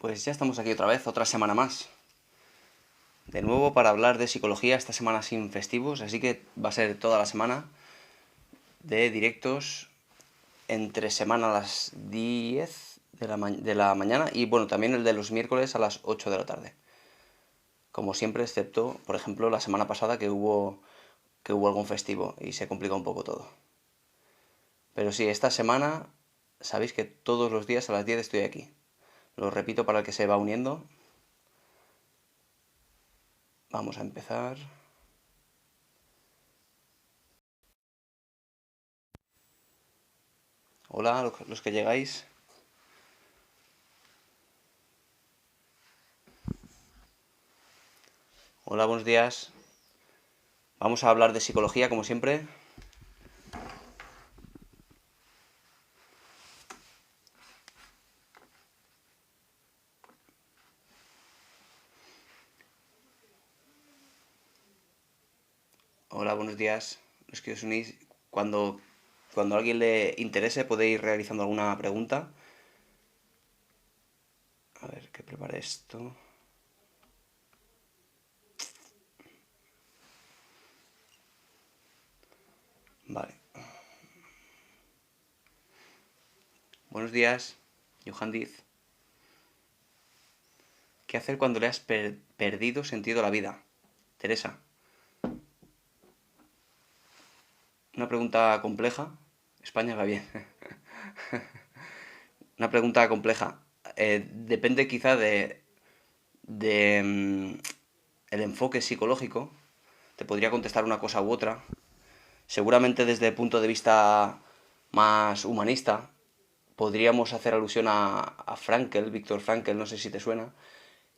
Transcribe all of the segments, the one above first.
Pues ya estamos aquí otra vez, otra semana más. De nuevo para hablar de psicología, esta semana sin festivos, así que va a ser toda la semana de directos entre semana a las 10 de la mañana y bueno, también el de los miércoles a las 8 de la tarde. Como siempre, excepto, por ejemplo, la semana pasada que hubo algún festivo y se complicó un poco todo. Pero sí, esta semana sabéis que todos los días a las 10 estoy aquí. Lo repito para el que se va uniendo. Vamos a empezar. Hola, los que llegáis. Hola, buenos días. Vamos a hablar de psicología, como siempre. Hola, buenos días. Los que os unís, cuando a alguien le interese, puede ir realizando alguna pregunta. A ver, que prepare esto. Vale. Buenos días, Johan Diz. ¿Qué hacer cuando le has perdido sentido a la vida? Teresa. Una pregunta compleja. España va bien. Una pregunta compleja. Depende quizá de el enfoque psicológico. Te podría contestar una cosa u otra. Seguramente desde el punto de vista más humanista, podríamos hacer alusión a Frankel, Víctor Frankel, no sé si te suena,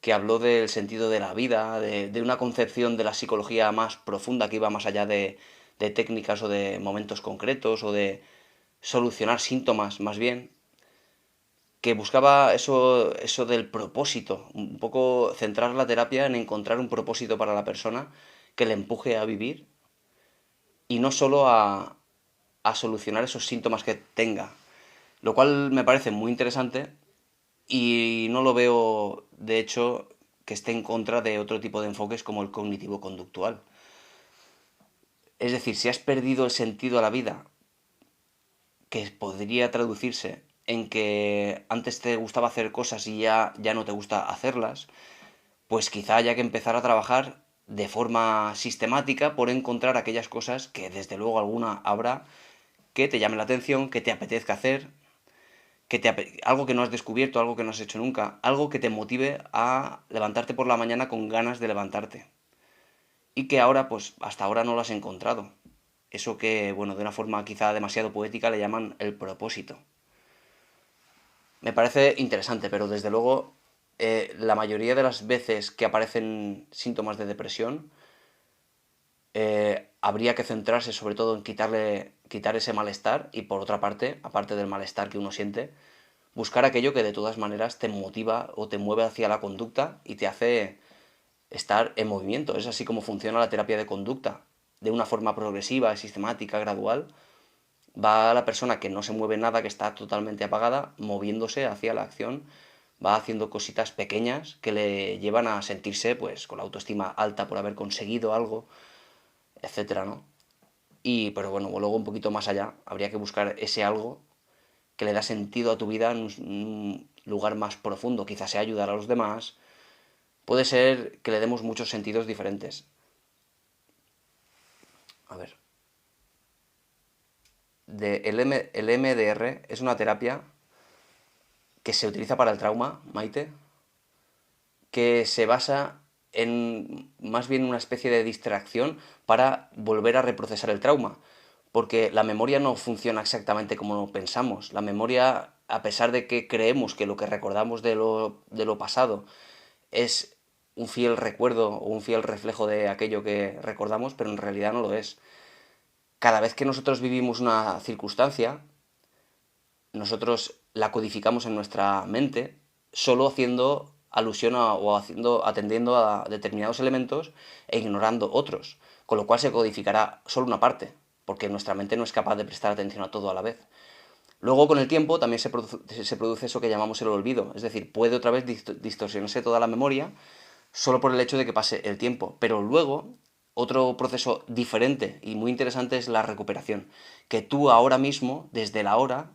que habló del sentido de la vida, de una concepción de la psicología más profunda que iba más allá de técnicas o de momentos concretos o de solucionar síntomas más bien, que buscaba eso del propósito, un poco centrar la terapia en encontrar un propósito para la persona que le empuje a vivir y no solo a solucionar esos síntomas que tenga. Lo cual me parece muy interesante y no lo veo, de hecho, que esté en contra de otro tipo de enfoques como el cognitivo-conductual. Es decir, si has perdido el sentido a la vida, que podría traducirse en que antes te gustaba hacer cosas y ya no te gusta hacerlas, pues quizá haya que empezar a trabajar de forma sistemática por encontrar aquellas cosas que desde luego alguna habrá que te llame la atención, que te apetezca hacer, algo que no has descubierto, algo que no has hecho nunca, algo que te motive a levantarte por la mañana con ganas de levantarte. Y que ahora, pues hasta ahora no lo has encontrado. Eso que, bueno, de una forma quizá demasiado poética le llaman el propósito. Me parece interesante, pero desde luego la mayoría de las veces que aparecen síntomas de depresión, habría que centrarse sobre todo en quitar ese malestar y por otra parte, aparte del malestar que uno siente, buscar aquello que de todas maneras te motiva o te mueve hacia la conducta y te hace estar en movimiento. Es así como funciona la terapia de conducta. De una forma progresiva, sistemática, gradual, va la persona que no se mueve nada, que está totalmente apagada, moviéndose hacia la acción, va haciendo cositas pequeñas que le llevan a sentirse pues con la autoestima alta por haber conseguido algo, etcétera, ¿no? Y pero bueno, luego un poquito más allá, habría que buscar ese algo que le da sentido a tu vida en un lugar más profundo, quizás sea ayudar a los demás, puede ser que le demos muchos sentidos diferentes. A ver, el MDR es una terapia que se utiliza para el trauma, Maite, que se basa en más bien una especie de distracción para volver a reprocesar el trauma. Porque la memoria no funciona exactamente como pensamos. La memoria, a pesar de que creemos que lo que recordamos de lo pasado es un fiel recuerdo o un fiel reflejo de aquello que recordamos, pero en realidad no lo es. Cada vez que nosotros vivimos una circunstancia, nosotros la codificamos en nuestra mente solo haciendo alusión o atendiendo a determinados elementos e ignorando otros, con lo cual se codificará solo una parte, porque nuestra mente no es capaz de prestar atención a todo a la vez. Luego, con el tiempo, también se produce eso que llamamos el olvido, es decir, puede otra vez distorsionarse toda la memoria solo por el hecho de que pase el tiempo. Pero luego, otro proceso diferente y muy interesante es la recuperación. Que tú ahora mismo, desde la hora,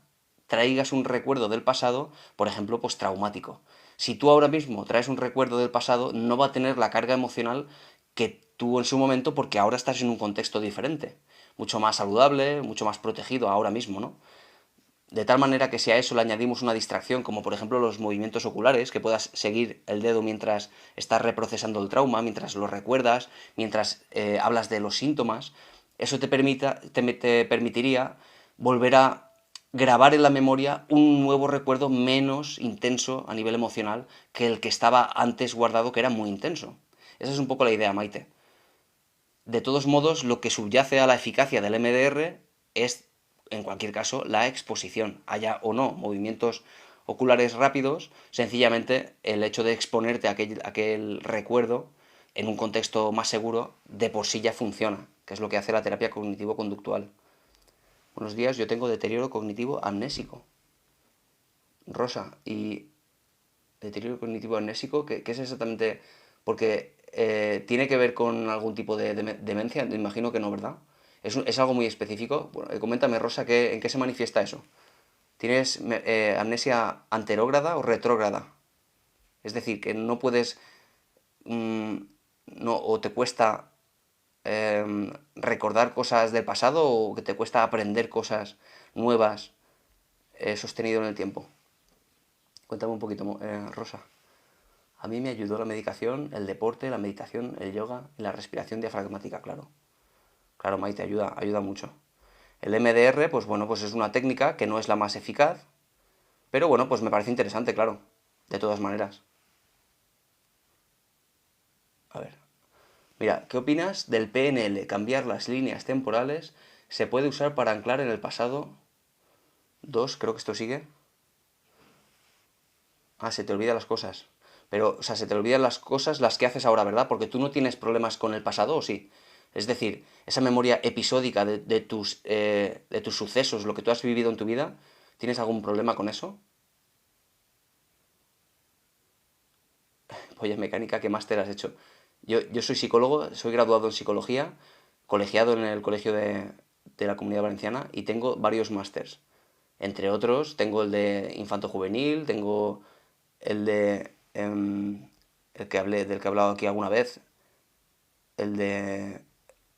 traigas un recuerdo del pasado, por ejemplo, pues traumático. Si tú ahora mismo traes un recuerdo del pasado, no va a tener la carga emocional que tú en su momento, porque ahora estás en un contexto diferente, mucho más saludable, mucho más protegido ahora mismo, ¿no? De tal manera que si a eso le añadimos una distracción, como por ejemplo los movimientos oculares, que puedas seguir el dedo mientras estás reprocesando el trauma, mientras lo recuerdas, mientras hablas de los síntomas, eso te permitiría volver a grabar en la memoria un nuevo recuerdo menos intenso a nivel emocional que el que estaba antes guardado, que era muy intenso. Esa es un poco la idea, Maite. De todos modos, lo que subyace a la eficacia del MDR es, en cualquier caso, la exposición. Haya o no movimientos oculares rápidos, sencillamente el hecho de exponerte a aquel recuerdo en un contexto más seguro, de por sí ya funciona, que es lo que hace la terapia cognitivo-conductual. Buenos días, yo tengo deterioro cognitivo amnésico. Rosa, ¿y deterioro cognitivo amnésico qué es exactamente? Porque tiene que ver con algún tipo de demencia, me imagino que no, ¿verdad? Es algo muy específico. Bueno, coméntame, Rosa, ¿en qué se manifiesta eso? ¿Tienes amnesia anterógrada o retrógrada? Es decir, que no puedes, mm, no, o te cuesta recordar cosas del pasado o que te cuesta aprender cosas nuevas sostenido en el tiempo. Cuéntame un poquito, Rosa. A mí me ayudó la medicación, el deporte, la meditación, el yoga y la respiración diafragmática, claro. Claro, Maite, ayuda mucho. El MDR, pues bueno, pues es una técnica que no es la más eficaz, pero bueno, pues me parece interesante, claro, de todas maneras. A ver. Mira, ¿qué opinas del PNL? Cambiar las líneas temporales se puede usar para anclar en el pasado. Dos, creo que esto sigue. Ah, se te olvidan las cosas. Pero, o sea, se te olvidan las cosas las que haces ahora, ¿verdad? Porque tú no tienes problemas con el pasado, ¿o sí? Es decir, esa memoria episódica de tus sucesos, lo que tú has vivido en tu vida, ¿tienes algún problema con eso? Oye, mecánica, ¿qué máster has hecho? Yo soy psicólogo, soy graduado en psicología, colegiado en el colegio de la Comunidad Valenciana y tengo varios másters. Entre otros, tengo el de infanto juvenil, tengo el de del que he hablado aquí alguna vez, el de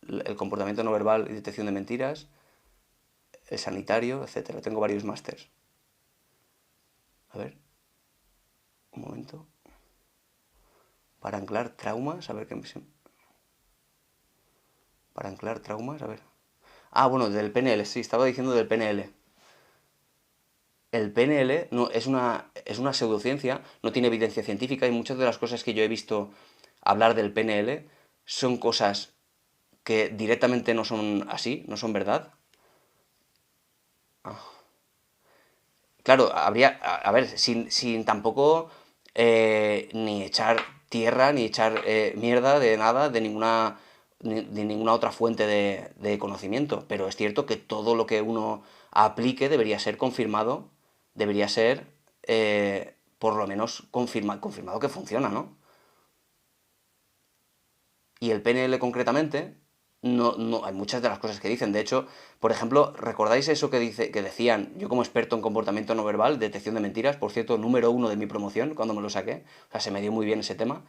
el comportamiento no verbal y detección de mentiras, el sanitario, etcétera. Tengo varios másters. A ver, un momento. Para anclar traumas, a ver qué me... Para anclar traumas, a ver. Ah, bueno, del PNL, sí, estaba diciendo del PNL. El PNL no, es una pseudociencia, no tiene evidencia científica y muchas de las cosas que yo he visto hablar del PNL son cosas que directamente no son así, no son verdad. Ah, claro, a ver, sin tampoco ni echar tierra, ni echar mierda de nada, de ninguna otra fuente de conocimiento. Pero es cierto que todo lo que uno aplique debería ser confirmado, debería ser por lo menos confirmado que funciona, ¿no? Y el PNL concretamente, no, hay muchas de las cosas que dicen. De hecho, por ejemplo, ¿recordáis eso que decían, yo como experto en comportamiento no verbal, detección de mentiras, por cierto, número uno de mi promoción cuando me lo saqué, o sea, se me dio muy bien ese tema.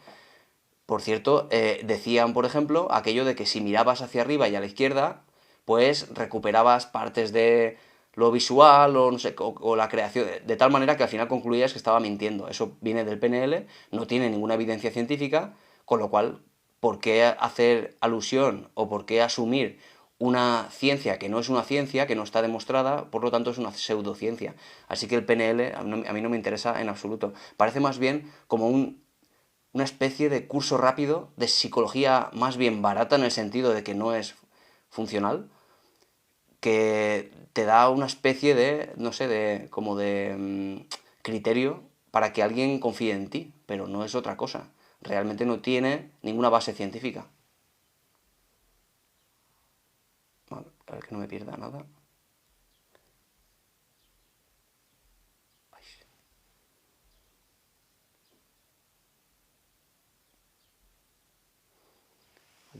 Por cierto, decían, por ejemplo, aquello de que si mirabas hacia arriba y a la izquierda, pues recuperabas partes de lo visual o no sé, o la creación, de tal manera que al final concluías que estaba mintiendo. Eso viene del PNL, no tiene ninguna evidencia científica, con lo cual, ¿por qué hacer alusión o por qué asumir una ciencia que no es una ciencia, que no está demostrada, por lo tanto es una pseudociencia? Así que el PNL a mí no me interesa en absoluto. Parece más bien como una especie de curso rápido de psicología más bien barata en el sentido de que no es funcional, que te da una especie de, no sé, de como de criterio para que alguien confíe en ti, pero no es otra cosa. Realmente no tiene ninguna base científica. Vale, a ver que no me pierda nada.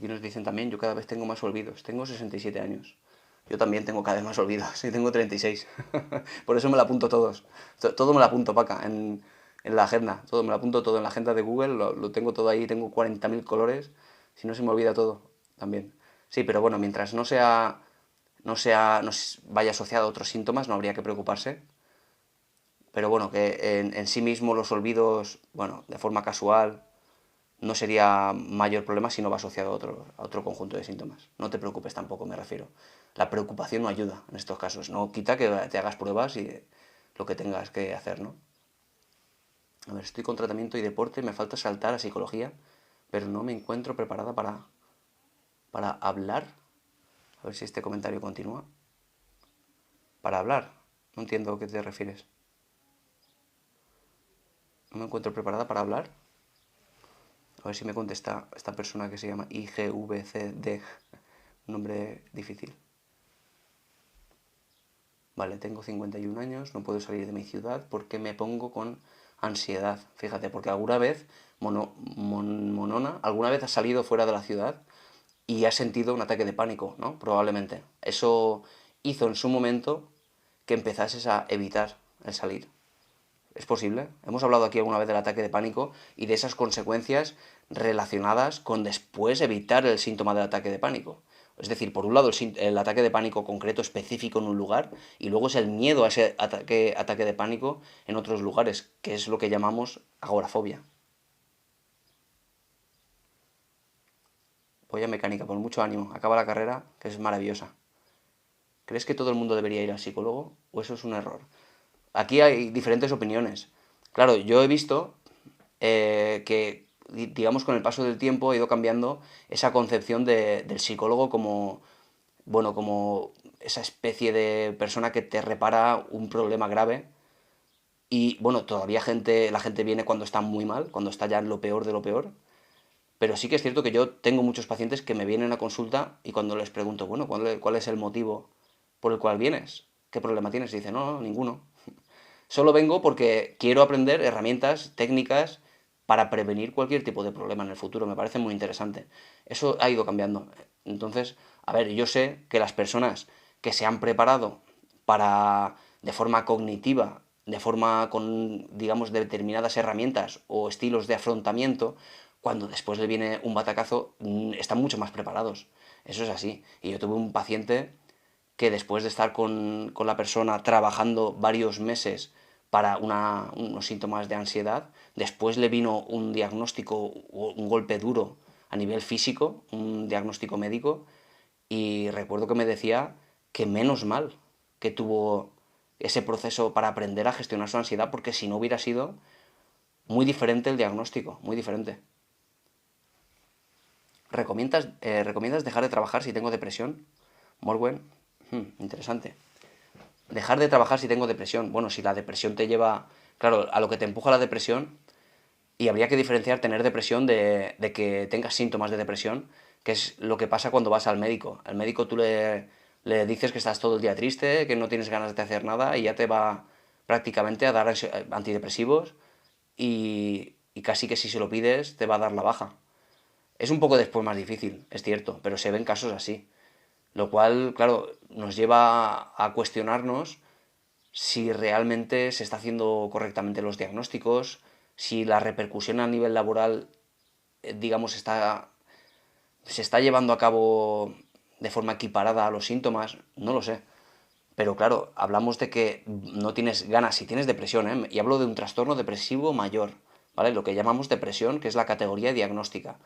Aquí nos dicen también, yo cada vez tengo más olvidos. Tengo 67 años. Yo también tengo cada vez más olvidos. Y tengo 36. Por eso me lo apunto todos. Todo me lo apunto, Paca, en la agenda. Todo me lo apunto todo en la agenda de Google. Lo tengo todo ahí. Tengo 40.000 colores. Si no, se me olvida todo. También. Sí, pero bueno, mientras no vaya asociado a otros síntomas, no habría que preocuparse. Pero bueno, que en sí mismo los olvidos, bueno, de forma casual, no sería mayor problema si no va asociado a otro conjunto de síntomas. No te preocupes tampoco, me refiero. La preocupación no ayuda en estos casos. No quita que te hagas pruebas y lo que tengas que hacer, ¿no? A ver, estoy con tratamiento y deporte, me falta saltar a psicología, pero no me encuentro preparada para hablar. A ver si este comentario continúa. Para hablar. No entiendo a qué te refieres. No me encuentro preparada para hablar. A ver si me contesta esta persona que se llama IGVCD. Un nombre difícil. Vale, tengo 51 años, no puedo salir de mi ciudad porque me pongo con ansiedad. Fíjate, porque alguna vez, Monona, alguna vez has salido fuera de la ciudad y has sentido un ataque de pánico, ¿no? Probablemente. Eso hizo en su momento que empezases a evitar el salir. ¿Es posible? Hemos hablado aquí alguna vez del ataque de pánico y de esas consecuencias relacionadas con después evitar el síntoma del ataque de pánico. Es decir, por un lado el ataque de pánico concreto específico en un lugar y luego es el miedo a ese ataque de pánico en otros lugares, que es lo que llamamos agorafobia. Voy a mecánica, por mucho ánimo. Acaba la carrera, que es maravillosa. ¿Crees que todo el mundo debería ir al psicólogo o eso es un error? Aquí hay diferentes opiniones. Claro, yo he visto que, digamos, con el paso del tiempo ha ido cambiando esa concepción del psicólogo como, bueno, como esa especie de persona que te repara un problema grave. Y bueno, todavía la gente viene cuando está muy mal, cuando está ya en lo peor de lo peor. Pero sí que es cierto que yo tengo muchos pacientes que me vienen a consulta y cuando les pregunto, bueno, ¿cuál es el motivo por el cual vienes? ¿Qué problema tienes? Y dicen, no, ninguno. Solo vengo porque quiero aprender herramientas, técnicas para prevenir cualquier tipo de problema en el futuro. Me parece muy interesante. Eso ha ido cambiando. Entonces, a ver, yo sé que las personas que se han preparado para, de forma cognitiva, de forma con, digamos, determinadas herramientas o estilos de afrontamiento, cuando después le viene un batacazo, están mucho más preparados. Eso es así. Y yo tuve un paciente que después de estar con la persona trabajando varios meses para unos síntomas de ansiedad, después le vino un diagnóstico, un golpe duro a nivel físico, un diagnóstico médico, y recuerdo que me decía que menos mal que tuvo ese proceso para aprender a gestionar su ansiedad, porque si no hubiera sido muy diferente el diagnóstico, muy diferente. ¿Recomiendas dejar de trabajar si tengo depresión? Morwen, interesante. Dejar de trabajar si tengo depresión. Bueno, si la depresión te lleva, claro, a lo que te empuja la depresión, y habría que diferenciar tener depresión de que tengas síntomas de depresión, que es lo que pasa cuando vas al médico. Al médico tú le dices que estás todo el día triste, que no tienes ganas de hacer nada y ya te va prácticamente a dar antidepresivos y casi que si se lo pides te va a dar la baja. Es un poco después más difícil, es cierto, pero se ven casos así. Lo cual, claro, nos lleva a cuestionarnos si realmente se está haciendo correctamente los diagnósticos, si la repercusión a nivel laboral, digamos, se está llevando a cabo de forma equiparada a los síntomas, no lo sé. Pero claro, hablamos de que no tienes ganas, si tienes depresión, ¿eh? Y hablo de un trastorno depresivo mayor, ¿vale? Lo que llamamos depresión, que es la categoría diagnóstica.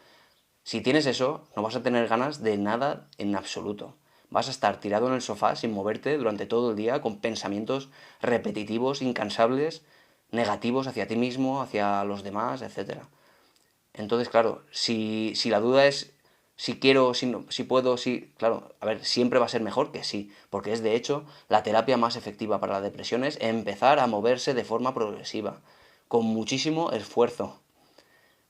Si tienes eso, no vas a tener ganas de nada en absoluto. Vas a estar tirado en el sofá sin moverte durante todo el día con pensamientos repetitivos, incansables, negativos hacia ti mismo, hacia los demás, etc. Entonces, claro, si la duda es si quiero, si, no, si puedo, si... Claro, a ver, siempre va a ser mejor que sí, porque es de hecho la terapia más efectiva para la depresión es empezar a moverse de forma progresiva, con muchísimo esfuerzo.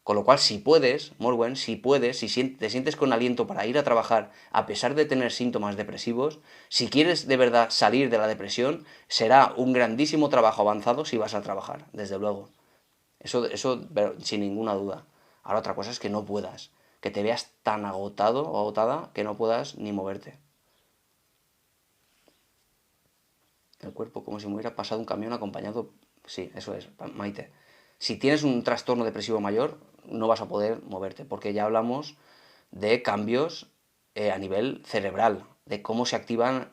Con lo cual, si puedes, Morwen, si puedes, si te sientes con aliento para ir a trabajar a pesar de tener síntomas depresivos, si quieres de verdad salir de la depresión, será un grandísimo trabajo avanzado si vas a trabajar, desde luego. Eso sin ninguna duda. Ahora otra cosa es que no puedas. que te veas tan agotado o agotada que no puedas ni moverte. El cuerpo como si me hubiera pasado un camión acompañado. Sí, eso es, Maite. Si tienes un trastorno depresivo mayor, no vas a poder moverte, porque ya hablamos de cambios a nivel cerebral, de cómo se activan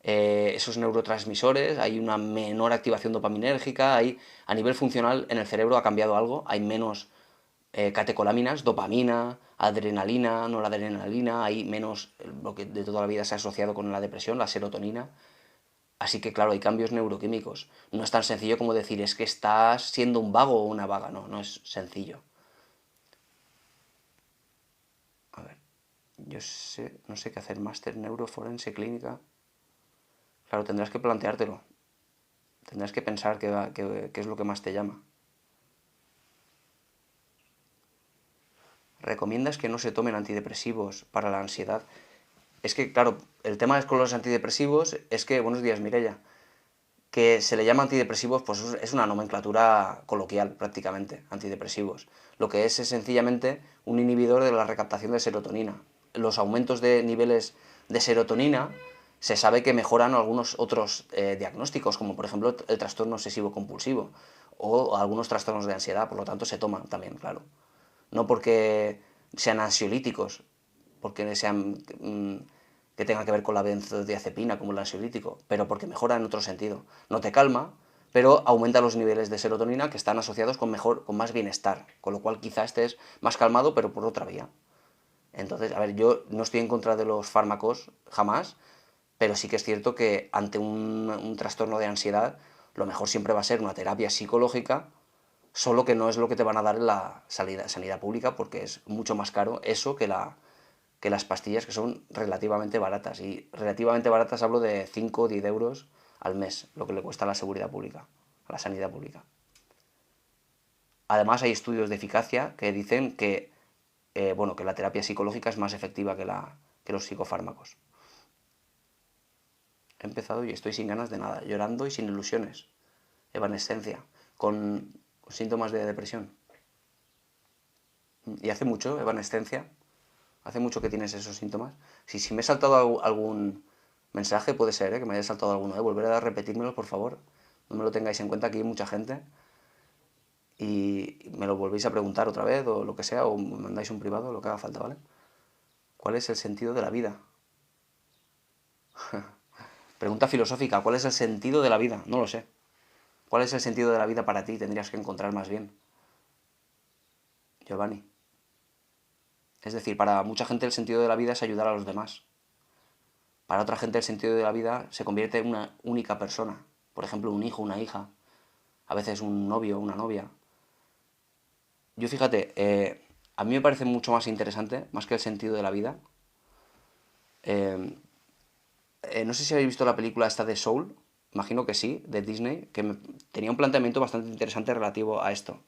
esos neurotransmisores, hay una menor activación dopaminérgica, a nivel funcional en el cerebro ha cambiado algo, hay menos catecolaminas, dopamina, adrenalina, noradrenalina, hay menos lo que de toda la vida se ha asociado con la depresión, la serotonina. Así que claro, hay cambios neuroquímicos. No es tan sencillo como decir es que estás siendo un vago o una vaga, no, no es sencillo. A ver, yo sé, no sé qué hacer, máster neuroforense clínica. Claro, tendrás que planteártelo. Tendrás que pensar qué es lo que más te llama. ¿Recomiendas que no se tomen antidepresivos para la ansiedad? Es que, claro, el tema con los antidepresivos es que, buenos días, Mireia, que se le llama antidepresivos, pues es una nomenclatura coloquial prácticamente, antidepresivos. Lo que es sencillamente un inhibidor de la recaptación de serotonina. Los aumentos de niveles de serotonina se sabe que mejoran algunos otros diagnósticos, como por ejemplo el trastorno obsesivo compulsivo o algunos trastornos de ansiedad, por lo tanto se toman también, claro. No porque sean ansiolíticos, porque sean que tenga que ver con la benzodiazepina como el ansiolítico, pero porque mejora en otro sentido. No te calma, pero aumenta los niveles de serotonina que están asociados con más bienestar, con lo cual quizá estés más calmado, pero por otra vía. Entonces, a ver, yo no estoy en contra de los fármacos, jamás, pero sí que es cierto que ante un trastorno de ansiedad, lo mejor siempre va a ser una terapia psicológica, solo que no es lo que te van a dar en la sanidad pública, porque es mucho más caro eso que las pastillas, que son relativamente baratas. Y relativamente baratas hablo de 5 o 10 euros al mes, lo que le cuesta a la seguridad pública, a la sanidad pública. Además hay estudios de eficacia que dicen bueno, que la terapia psicológica es más efectiva que los psicofármacos. He empezado y estoy sin ganas de nada, llorando y sin ilusiones. Evanescencia, con síntomas de depresión. ¿Y hace mucho, evanescencia? ¿Hace mucho que tienes esos síntomas? Si me he saltado algún mensaje, puede ser, que me haya saltado alguno, volver a repetírmelo, por favor. No me lo tengáis en cuenta, aquí hay mucha gente. Y me lo volvéis a preguntar otra vez, o lo que sea, o me mandáis un privado, lo que haga falta, ¿vale? ¿Cuál es el sentido de la vida? Pregunta filosófica, ¿cuál es el sentido de la vida? No lo sé. ¿Cuál es el sentido de la vida para ti? Tendrías que encontrar más bien. Giovanni. Es decir, para mucha gente el sentido de la vida es ayudar a los demás. Para otra gente el sentido de la vida se convierte en una única persona. Por ejemplo, un hijo, una hija. A veces un novio, una novia. Yo fíjate, a mí me parece mucho más interesante, más que el sentido de la vida. eh, no sé si habéis visto la película esta de Soul, imagino que sí, de Disney, que tenía un planteamiento bastante interesante relativo a esto.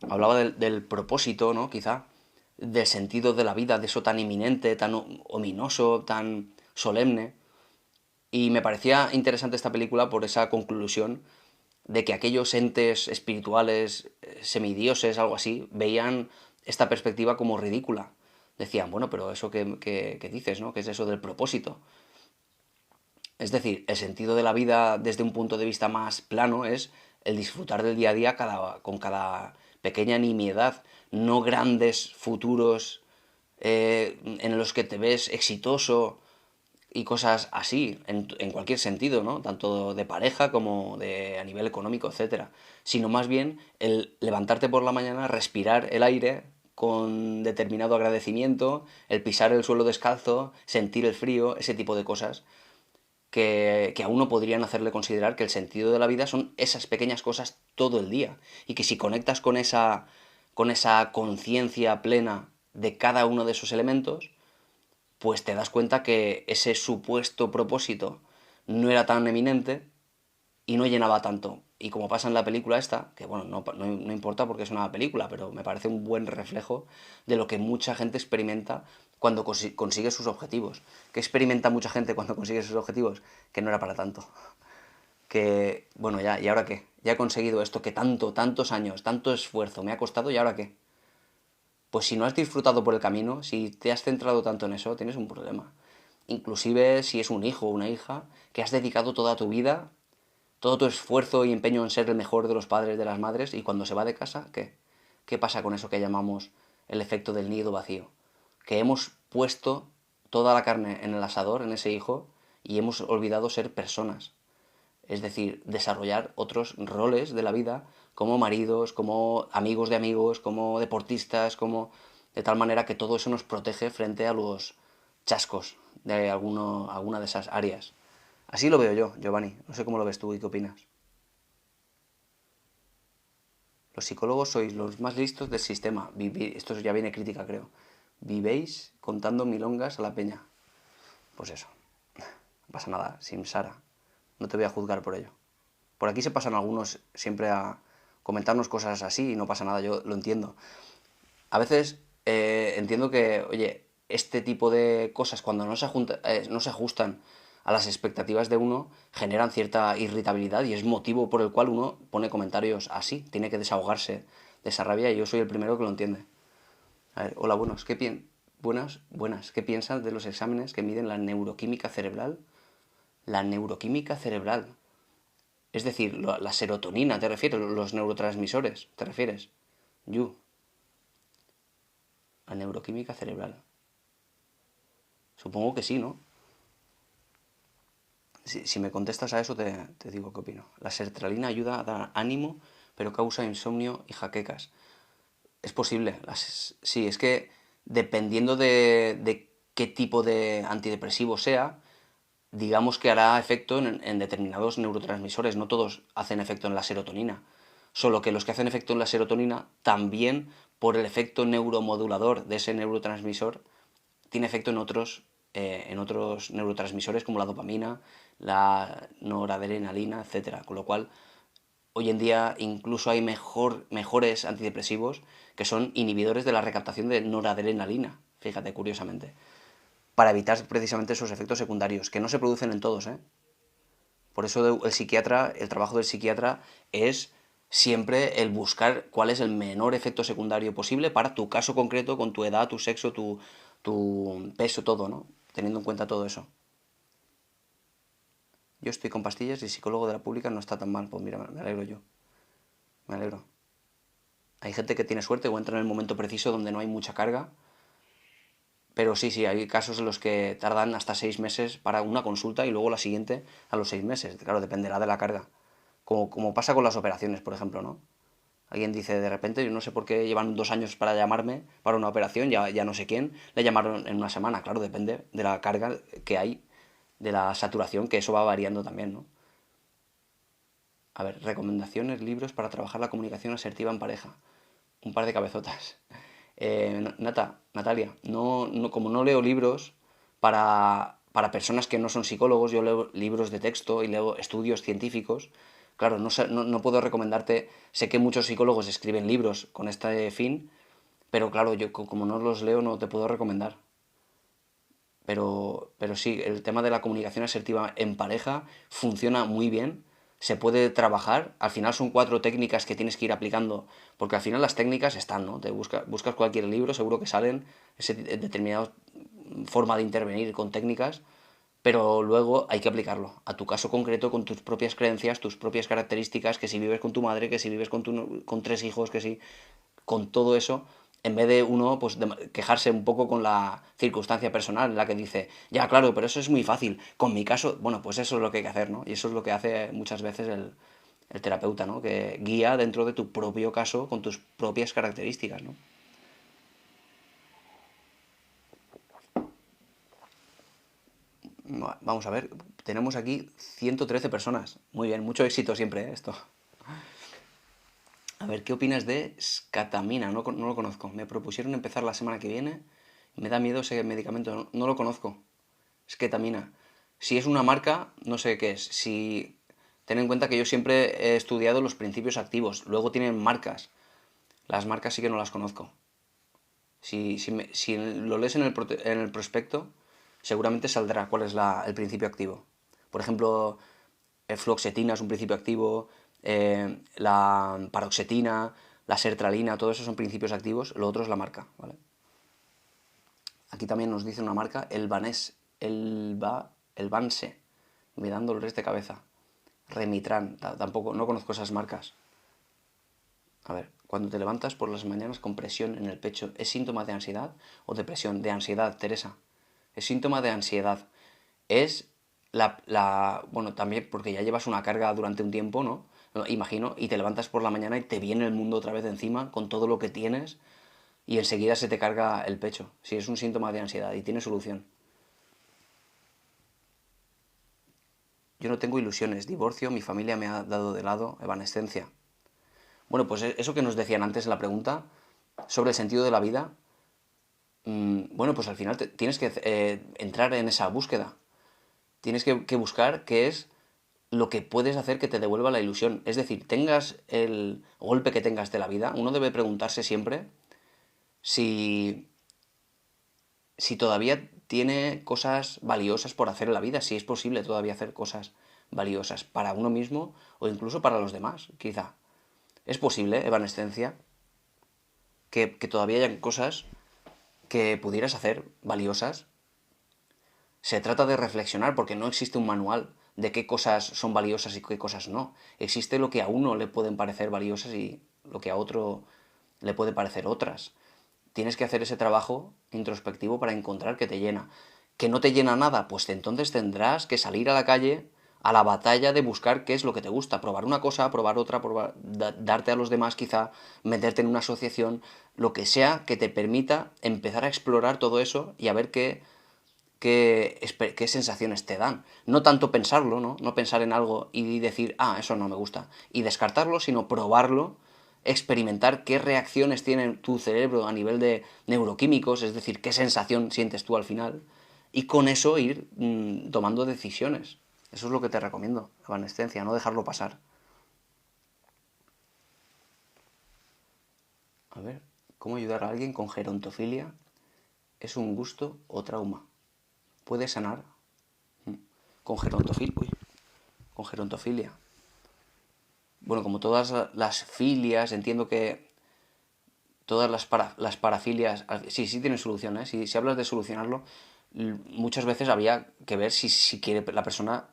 Hablaba del propósito, ¿no? Quizá, del sentido de la vida, de eso tan inminente, tan ominoso, tan solemne. Y me parecía interesante esta película por esa conclusión de que aquellos entes espirituales, semidioses, algo así, veían esta perspectiva como ridícula. Decían, bueno, pero eso que dices, ¿no? ¿Qué es eso del propósito? Es decir, el sentido de la vida desde un punto de vista más plano es el disfrutar del día a día con cada pequeña nimiedad, no grandes futuros en los que te ves exitoso y cosas así, en cualquier sentido, ¿no? Tanto de pareja como a nivel económico, etcétera. Sino más bien el levantarte por la mañana, respirar el aire con determinado agradecimiento, el pisar el suelo descalzo, sentir el frío, ese tipo de cosas que a uno podrían hacerle considerar que el sentido de la vida son esas pequeñas cosas todo el día. Y que si conectas con esa conciencia plena de cada uno de esos elementos, pues te das cuenta que ese supuesto propósito no era tan eminente y no llenaba tanto. Y como pasa en la película esta, que bueno, no importa porque es una película, pero me parece un buen reflejo de lo que mucha gente experimenta cuando consigue sus objetivos. ¿Qué experimenta mucha gente cuando consigue sus objetivos? Que no era para tanto. Que, bueno, ya, ¿y ahora qué? Ya he conseguido esto que tantos años, tanto esfuerzo me ha costado, ¿y ahora qué? Pues si no has disfrutado por el camino, si te has centrado tanto en eso, tienes un problema. Inclusive si es un hijo o una hija que has dedicado toda tu vida, todo tu esfuerzo y empeño en ser el mejor de los padres, de las madres, y cuando se va de casa, ¿qué? ¿Qué pasa con eso que llamamos el efecto del nido vacío? Que hemos puesto toda la carne en el asador, en ese hijo, y hemos olvidado ser personas. Es decir, desarrollar otros roles de la vida como maridos, como amigos de amigos, como deportistas, como de tal manera que todo eso nos protege frente a los chascos de alguna de esas áreas. Así lo veo yo, Giovanni. No sé cómo lo ves tú y qué opinas. Los psicólogos sois los más listos del sistema. Esto ya viene crítica, creo. Vivéis contando milongas a la peña. Pues eso. No pasa nada, sin Sara. No te voy a juzgar por ello. Por aquí se pasan algunos siempre a comentarnos cosas así y no pasa nada, yo lo entiendo. A veces entiendo que, oye, este tipo de cosas cuando no se ajustan a las expectativas de uno, generan cierta irritabilidad y es motivo por el cual uno pone comentarios así, tiene que desahogarse de esa rabia y yo soy el primero que lo entiende. A ver, hola, buenos, buenas, ¿qué piensas de los exámenes que miden la neuroquímica cerebral? La neuroquímica cerebral. Es decir, la serotonina, ¿te refieres? Los neurotransmisores, ¿te refieres? You, la neuroquímica cerebral. Supongo que sí, ¿no? Si me contestas a eso, te digo qué opino. La sertralina ayuda a dar ánimo, pero causa insomnio y jaquecas. Es posible. Sí, es que dependiendo de qué tipo de antidepresivo sea, digamos que hará efecto en determinados neurotransmisores. No todos hacen efecto en la serotonina. Solo que los que hacen efecto en la serotonina también, por el efecto neuromodulador de ese neurotransmisor, tiene efecto en otros neurotransmisores como la dopamina, la noradrenalina, etcétera. Con lo cual, hoy en día incluso hay mejores antidepresivos que son inhibidores de la recaptación de noradrenalina, fíjate, curiosamente, para evitar precisamente esos efectos secundarios, que no se producen en todos, ¿eh? Por eso el trabajo del psiquiatra es siempre el buscar cuál es el menor efecto secundario posible para tu caso concreto, con tu edad, tu sexo, tu peso, todo, ¿no? Teniendo en cuenta todo eso. Yo estoy con pastillas y el psicólogo de la pública no está tan mal. Pues mira, me alegro yo. Me alegro. Hay gente que tiene suerte o entra en el momento preciso donde no hay mucha carga. Pero sí, sí, hay casos en los que tardan hasta 6 meses para una consulta y luego la siguiente a los 6 meses. Claro, dependerá de la carga. Como pasa con las operaciones, por ejemplo, ¿no? Alguien dice de repente, yo no sé por qué llevan 2 años para llamarme para una operación, ya no sé quién, le llamaron en una semana. Claro, depende de la carga que hay, de la saturación, que eso va variando también, ¿no? A ver, recomendaciones, libros para trabajar la comunicación asertiva en pareja. Un par de cabezotas. Natalia, como no leo libros para personas que no son psicólogos, yo leo libros de texto y leo estudios científicos. Claro, no puedo recomendarte, sé que muchos psicólogos escriben libros con este fin, pero claro, yo como no los leo no te puedo recomendar. Pero sí, el tema de la comunicación asertiva en pareja funciona muy bien, se puede trabajar, al final son 4 técnicas que tienes que ir aplicando, porque al final las técnicas están, ¿no? Buscas cualquier libro, seguro que salen ese determinada forma de intervenir con técnicas, pero luego hay que aplicarlo a tu caso concreto, con tus propias creencias, tus propias características, que si vives con tu madre, que si vives con 3 hijos, que si con todo eso, en vez de uno pues quejarse un poco con la circunstancia personal en la que dice, ya claro, pero eso es muy fácil, con mi caso, bueno, pues eso es lo que hay que hacer, ¿no? Y eso es lo que hace muchas veces el terapeuta, ¿no? Que guía dentro de tu propio caso con tus propias características, ¿no? Vamos a ver, tenemos aquí 113 personas. Muy bien, mucho éxito siempre, ¿eh? Esto. A ver, ¿qué opinas de escatamina? No lo conozco. Me propusieron empezar la semana que viene. Me da miedo ese medicamento, no lo conozco. Esketamina. Si es una marca, no sé qué es. Ten en cuenta que yo siempre he estudiado los principios activos. Luego tienen marcas. Las marcas sí que no las conozco. Si lo lees en el prospecto, seguramente saldrá cuál es el principio activo. Por ejemplo, fluoxetina es un principio activo, la paroxetina, la sertralina, todo eso son principios activos, lo otro es la marca, ¿vale? Aquí también nos dice una marca, el Vanés, el Vanse, me dan dolores de cabeza. Remitran, tampoco, no conozco esas marcas. A ver, cuando te levantas por las mañanas con presión en el pecho, ¿es síntoma de ansiedad o depresión? De ansiedad, Teresa. Es síntoma de ansiedad. Es bueno, también porque ya llevas una carga durante un tiempo, ¿no? Imagino, y te levantas por la mañana y te viene el mundo otra vez encima con todo lo que tienes y enseguida se te carga el pecho. Sí, es un síntoma de ansiedad y tiene solución. Yo no tengo ilusiones, divorcio, mi familia me ha dado de lado, evanescencia. Bueno, pues eso que nos decían antes en la pregunta sobre el sentido de la vida, bueno, pues al final tienes que entrar en esa búsqueda. Tienes que buscar qué es lo que puedes hacer que te devuelva la ilusión. Es decir, tengas el golpe que tengas de la vida, uno debe preguntarse siempre si, si todavía tiene cosas valiosas por hacer en la vida, si es posible todavía hacer cosas valiosas para uno mismo o incluso para los demás, quizá. ¿Es posible, evanescencia, que todavía hayan cosas que pudieras hacer valiosas? Se trata de reflexionar porque no existe un manual de qué cosas son valiosas y qué cosas no. Existe lo que a uno le pueden parecer valiosas y lo que a otro le puede parecer otras. Tienes que hacer ese trabajo introspectivo para encontrar qué te llena. ¿Que no te llena nada? Pues entonces tendrás que salir a la calle a la batalla de buscar qué es lo que te gusta. Probar una cosa, probar otra, darte a los demás quizá, meterte en una asociación, lo que sea que te permita empezar a explorar todo eso y a ver qué sensaciones te dan. No tanto pensarlo, ¿no? No pensar en algo y decir, ah, eso no me gusta, y descartarlo, sino probarlo, experimentar qué reacciones tiene tu cerebro a nivel de neuroquímicos, es decir, qué sensación sientes tú al final, y con eso ir tomando decisiones. Eso es lo que te recomiendo, evanescencia, no dejarlo pasar. A ver, ¿cómo ayudar a alguien con gerontofilia? ¿Es un gusto o trauma? ¿Puede sanar? Con gerontofilia. Uy, con gerontofilia. Bueno, como todas las filias, entiendo que todas las parafilias, sí, sí tienen solución, ¿eh? Si hablas de solucionarlo, muchas veces había que ver si quiere la persona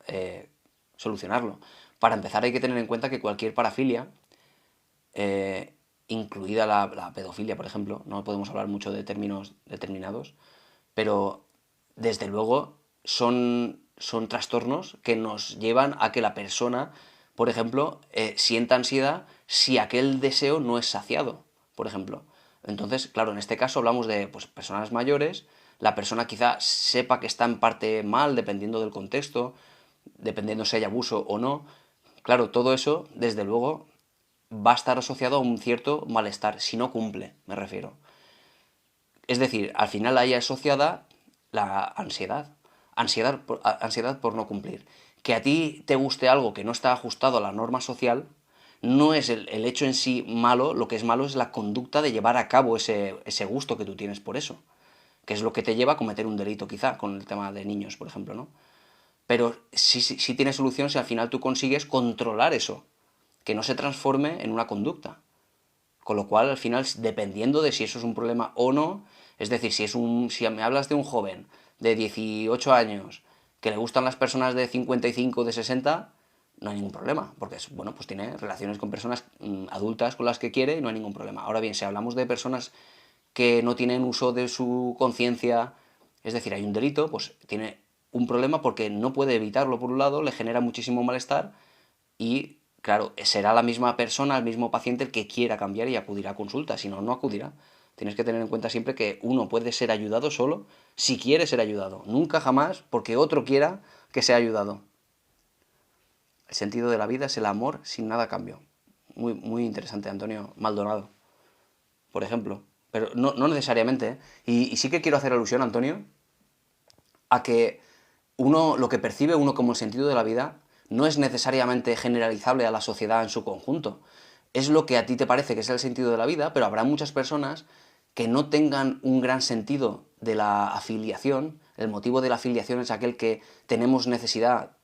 solucionarlo. Para empezar hay que tener en cuenta que cualquier parafilia, eh, incluida la pedofilia, por ejemplo, no podemos hablar mucho de términos determinados, pero desde luego son trastornos que nos llevan a que la persona, por ejemplo, sienta ansiedad si aquel deseo no es saciado, por ejemplo. Entonces, claro, en este caso hablamos de pues, personas mayores, la persona quizá sepa que está en parte mal, dependiendo del contexto, dependiendo si hay abuso o no. Claro, todo eso, desde luego, va a estar asociado a un cierto malestar, si no cumple, me refiero. Es decir, al final hay asociada la ansiedad. Ansiedad por no cumplir. Que a ti te guste algo que no está ajustado a la norma social, no es el hecho en sí malo, lo que es malo es la conducta de llevar a cabo ese gusto que tú tienes por eso, que es lo que te lleva a cometer un delito quizá, con el tema de niños, por ejemplo, ¿no? Pero sí tiene solución si al final tú consigues controlar eso, que no se transforme en una conducta. Con lo cual, al final, dependiendo de si eso es un problema o no, es decir, si me hablas de un joven de 18 años que le gustan las personas de 55, de 60, no hay ningún problema, porque bueno, pues tiene relaciones con personas adultas con las que quiere y no hay ningún problema. Ahora bien, si hablamos de personas que no tienen uso de su conciencia, es decir, hay un delito, pues tiene un problema porque no puede evitarlo por un lado, le genera muchísimo malestar y, claro, será la misma persona, el mismo paciente el que quiera cambiar y acudirá a consulta, si no, no acudirá. Tienes que tener en cuenta siempre que uno puede ser ayudado solo si quiere ser ayudado, nunca jamás porque otro quiera que sea ayudado. El sentido de la vida es el amor sin nada a cambio. Muy, muy interesante, Antonio Maldonado, por ejemplo. Pero no necesariamente, ¿eh? Y sí que quiero hacer alusión, Antonio, a que lo que percibe uno como el sentido de la vida no es necesariamente generalizable a la sociedad en su conjunto. Es lo que a ti te parece que es el sentido de la vida, pero habrá muchas personas que no tengan un gran sentido de la afiliación. El motivo de la afiliación es aquel que tenemos necesidad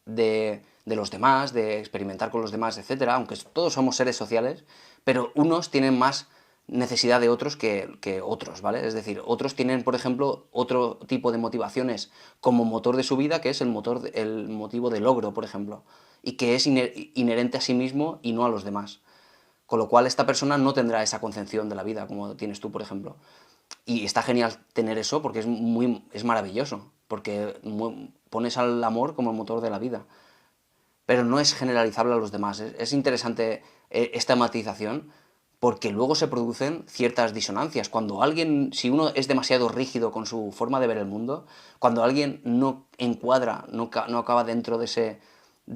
de los demás, de experimentar con los demás, etcétera, aunque todos somos seres sociales, pero unos tienen más necesidad de otros que otros, ¿vale? Es decir, otros tienen, por ejemplo, otro tipo de motivaciones como motor de su vida, que es el motivo de logro, por ejemplo, y que es inherente a sí mismo y no a los demás. Con lo cual esta persona no tendrá esa concepción de la vida como tienes tú, por ejemplo. Y está genial tener eso porque es maravilloso, porque pones al amor como el motor de la vida. Pero no es generalizable a los demás. Es interesante esta matización porque luego se producen ciertas disonancias. Cuando alguien, si uno es demasiado rígido con su forma de ver el mundo, cuando alguien no encuadra, no acaba dentro de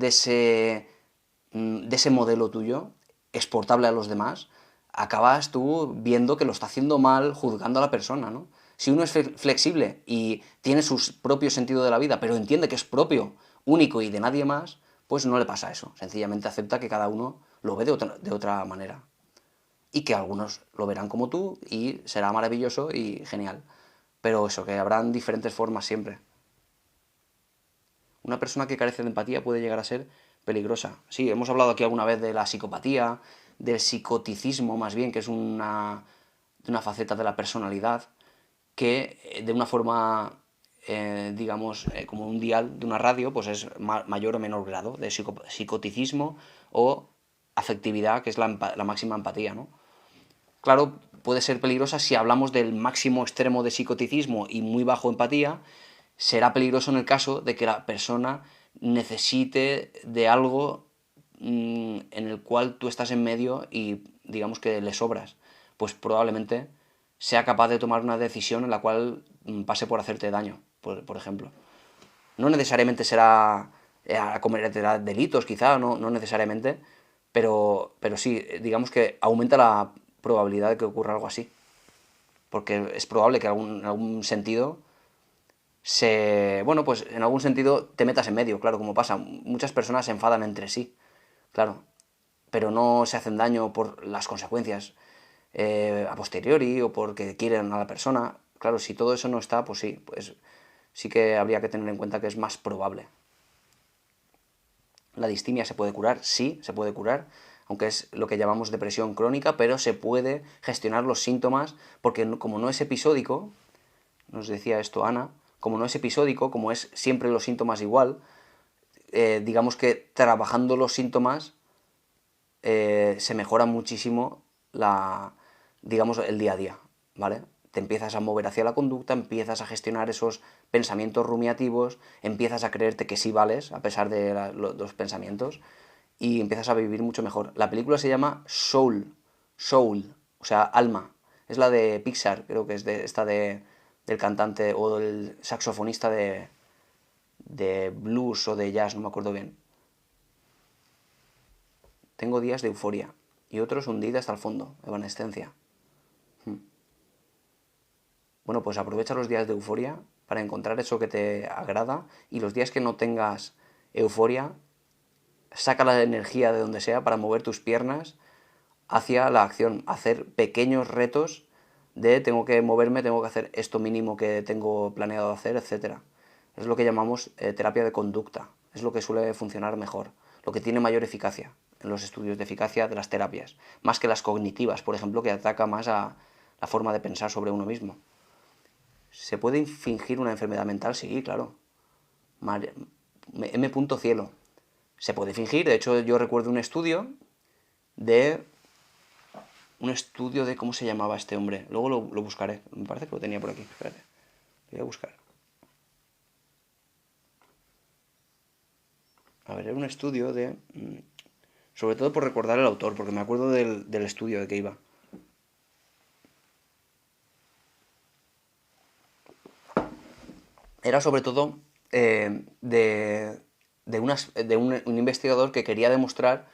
ese modelo tuyo, exportable a los demás, acabas tú viendo que lo está haciendo mal, juzgando a la persona, ¿no? Si uno es flexible y tiene su propio sentido de la vida, pero entiende que es propio, único y de nadie más, pues no le pasa eso. Sencillamente acepta que cada uno lo ve de otra manera. Y que algunos lo verán como tú y será maravilloso y genial. Pero eso, que habrán diferentes formas siempre. Una persona que carece de empatía puede llegar a ser peligrosa. Sí, hemos hablado aquí alguna vez de la psicopatía, del psicoticismo más bien, que es una faceta de la personalidad que de una forma, digamos, como un dial de una radio, pues es mayor o menor grado de psicoticismo o afectividad, que es la máxima empatía, ¿no? Claro, puede ser peligrosa si hablamos del máximo extremo de psicoticismo y muy bajo empatía. Será peligroso en el caso de que la persona necesite de algo en el cual tú estás en medio y digamos que le sobras. Pues probablemente sea capaz de tomar una decisión en la cual pase por hacerte daño, por ejemplo. No necesariamente será cometerá delitos, quizá, no necesariamente, pero sí, digamos que aumenta la probabilidad de que ocurra algo así. Porque es probable que en algún sentido bueno, pues en algún sentido te metas en medio, claro, como pasa. Muchas personas se enfadan entre sí, claro, pero no se hacen daño por las consecuencias a posteriori o porque quieren a la persona. Claro, si todo eso no está, pues sí que habría que tener en cuenta que es más probable. La distimia se puede curar, sí, se puede curar, aunque es lo que llamamos depresión crónica, pero se puede gestionar los síntomas porque como no es episódico, nos decía esto Ana, como no es episódico, como es siempre los síntomas igual, digamos que trabajando los síntomas se mejora muchísimo digamos, el día a día, ¿vale? Te empiezas a mover hacia la conducta, empiezas a gestionar esos pensamientos rumiativos, empiezas a creerte que sí vales a pesar de los pensamientos y empiezas a vivir mucho mejor. La película se llama Soul, o sea, alma. Es la de Pixar, creo que es del cantante o del saxofonista de blues o de jazz, no me acuerdo bien. Tengo días de euforia y otros hundida hasta el fondo, evanescencia. Bueno, pues aprovecha los días de euforia para encontrar eso que te agrada y los días que no tengas euforia, saca la energía de donde sea para mover tus piernas hacia la acción, hacer pequeños retos de tengo que moverme, tengo que hacer esto mínimo que tengo planeado hacer, etcétera. Es lo que llamamos terapia de conducta, es lo que suele funcionar mejor, lo que tiene mayor eficacia en los estudios de eficacia de las terapias, más que las cognitivas, por ejemplo, que ataca más a la forma de pensar sobre uno mismo. ¿Se puede fingir una enfermedad mental? Sí, claro. M. Cielo. Se puede fingir, de hecho yo recuerdo de un estudio de cómo se llamaba este hombre. Luego lo buscaré. Me parece que lo tenía por aquí. Espérate. Lo voy a buscar. A ver, era un estudio de... Sobre todo por recordar el autor, porque me acuerdo del estudio de que iba. Era sobre todo de un investigador que quería demostrar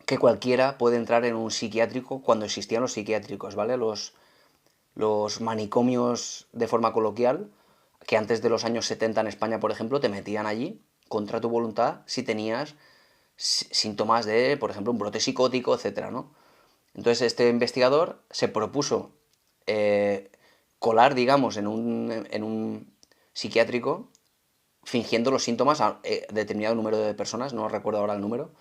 que cualquiera puede entrar en un psiquiátrico cuando existían los psiquiátricos, ¿vale? Los manicomios de forma coloquial, que antes de los años 70 en España, por ejemplo, te metían allí contra tu voluntad si tenías síntomas de, por ejemplo, un brote psicótico, etcétera, ¿no? Entonces este investigador se propuso colar, digamos, en un psiquiátrico fingiendo los síntomas a determinado número de personas, no recuerdo ahora el número,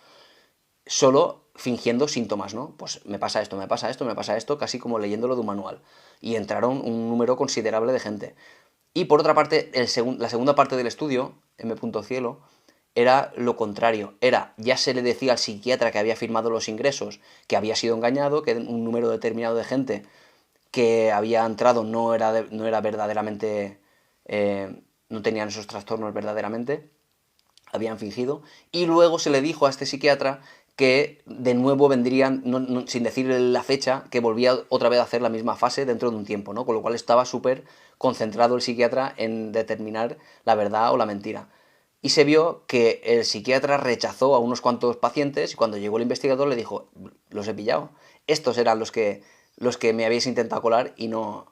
solo fingiendo síntomas, ¿no? Pues me pasa esto, me pasa esto, me pasa esto, casi como leyéndolo de un manual. Y entraron un número considerable de gente. Y por otra parte, la segunda parte del estudio, M. Cielo, era lo contrario. Ya se le decía al psiquiatra que había firmado los ingresos que había sido engañado, que un número determinado de gente que había entrado no era verdaderamente, no tenían esos trastornos verdaderamente, habían fingido, y luego se le dijo a este psiquiatra que de nuevo vendrían, sin decir la fecha, que volvía otra vez a hacer la misma fase dentro de un tiempo, ¿no? Con lo cual estaba súper concentrado el psiquiatra en determinar la verdad o la mentira. Y se vio que el psiquiatra rechazó a unos cuantos pacientes y cuando llegó el investigador le dijo, los he pillado, estos eran los que me habéis intentado colar y no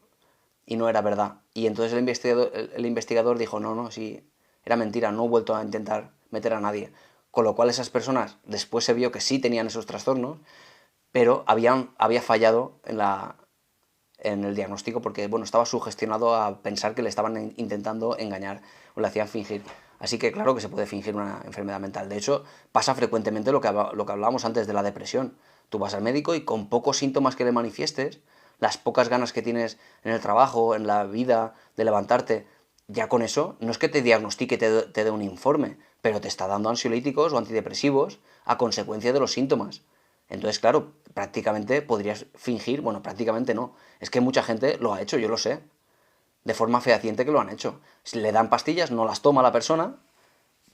era verdad. Y entonces el investigador dijo, no, no, sí, era mentira, no he vuelto a intentar meter a nadie. Con lo cual esas personas después se vio que sí tenían esos trastornos, pero había fallado en el diagnóstico porque bueno, estaba sugestionado a pensar que le estaban intentando engañar o le hacían fingir. Así que claro que se puede fingir una enfermedad mental. De hecho, pasa frecuentemente lo que hablábamos antes de la depresión. Tú vas al médico y con pocos síntomas que le manifiestes, las pocas ganas que tienes en el trabajo, en la vida, de levantarte, ya con eso no es que te diagnostique, te dé un informe, pero te está dando ansiolíticos o antidepresivos a consecuencia de los síntomas. Entonces, claro, prácticamente podrías fingir, bueno, prácticamente no, es que mucha gente lo ha hecho, yo lo sé, de forma fehaciente que lo han hecho. Si le dan pastillas, no las toma la persona,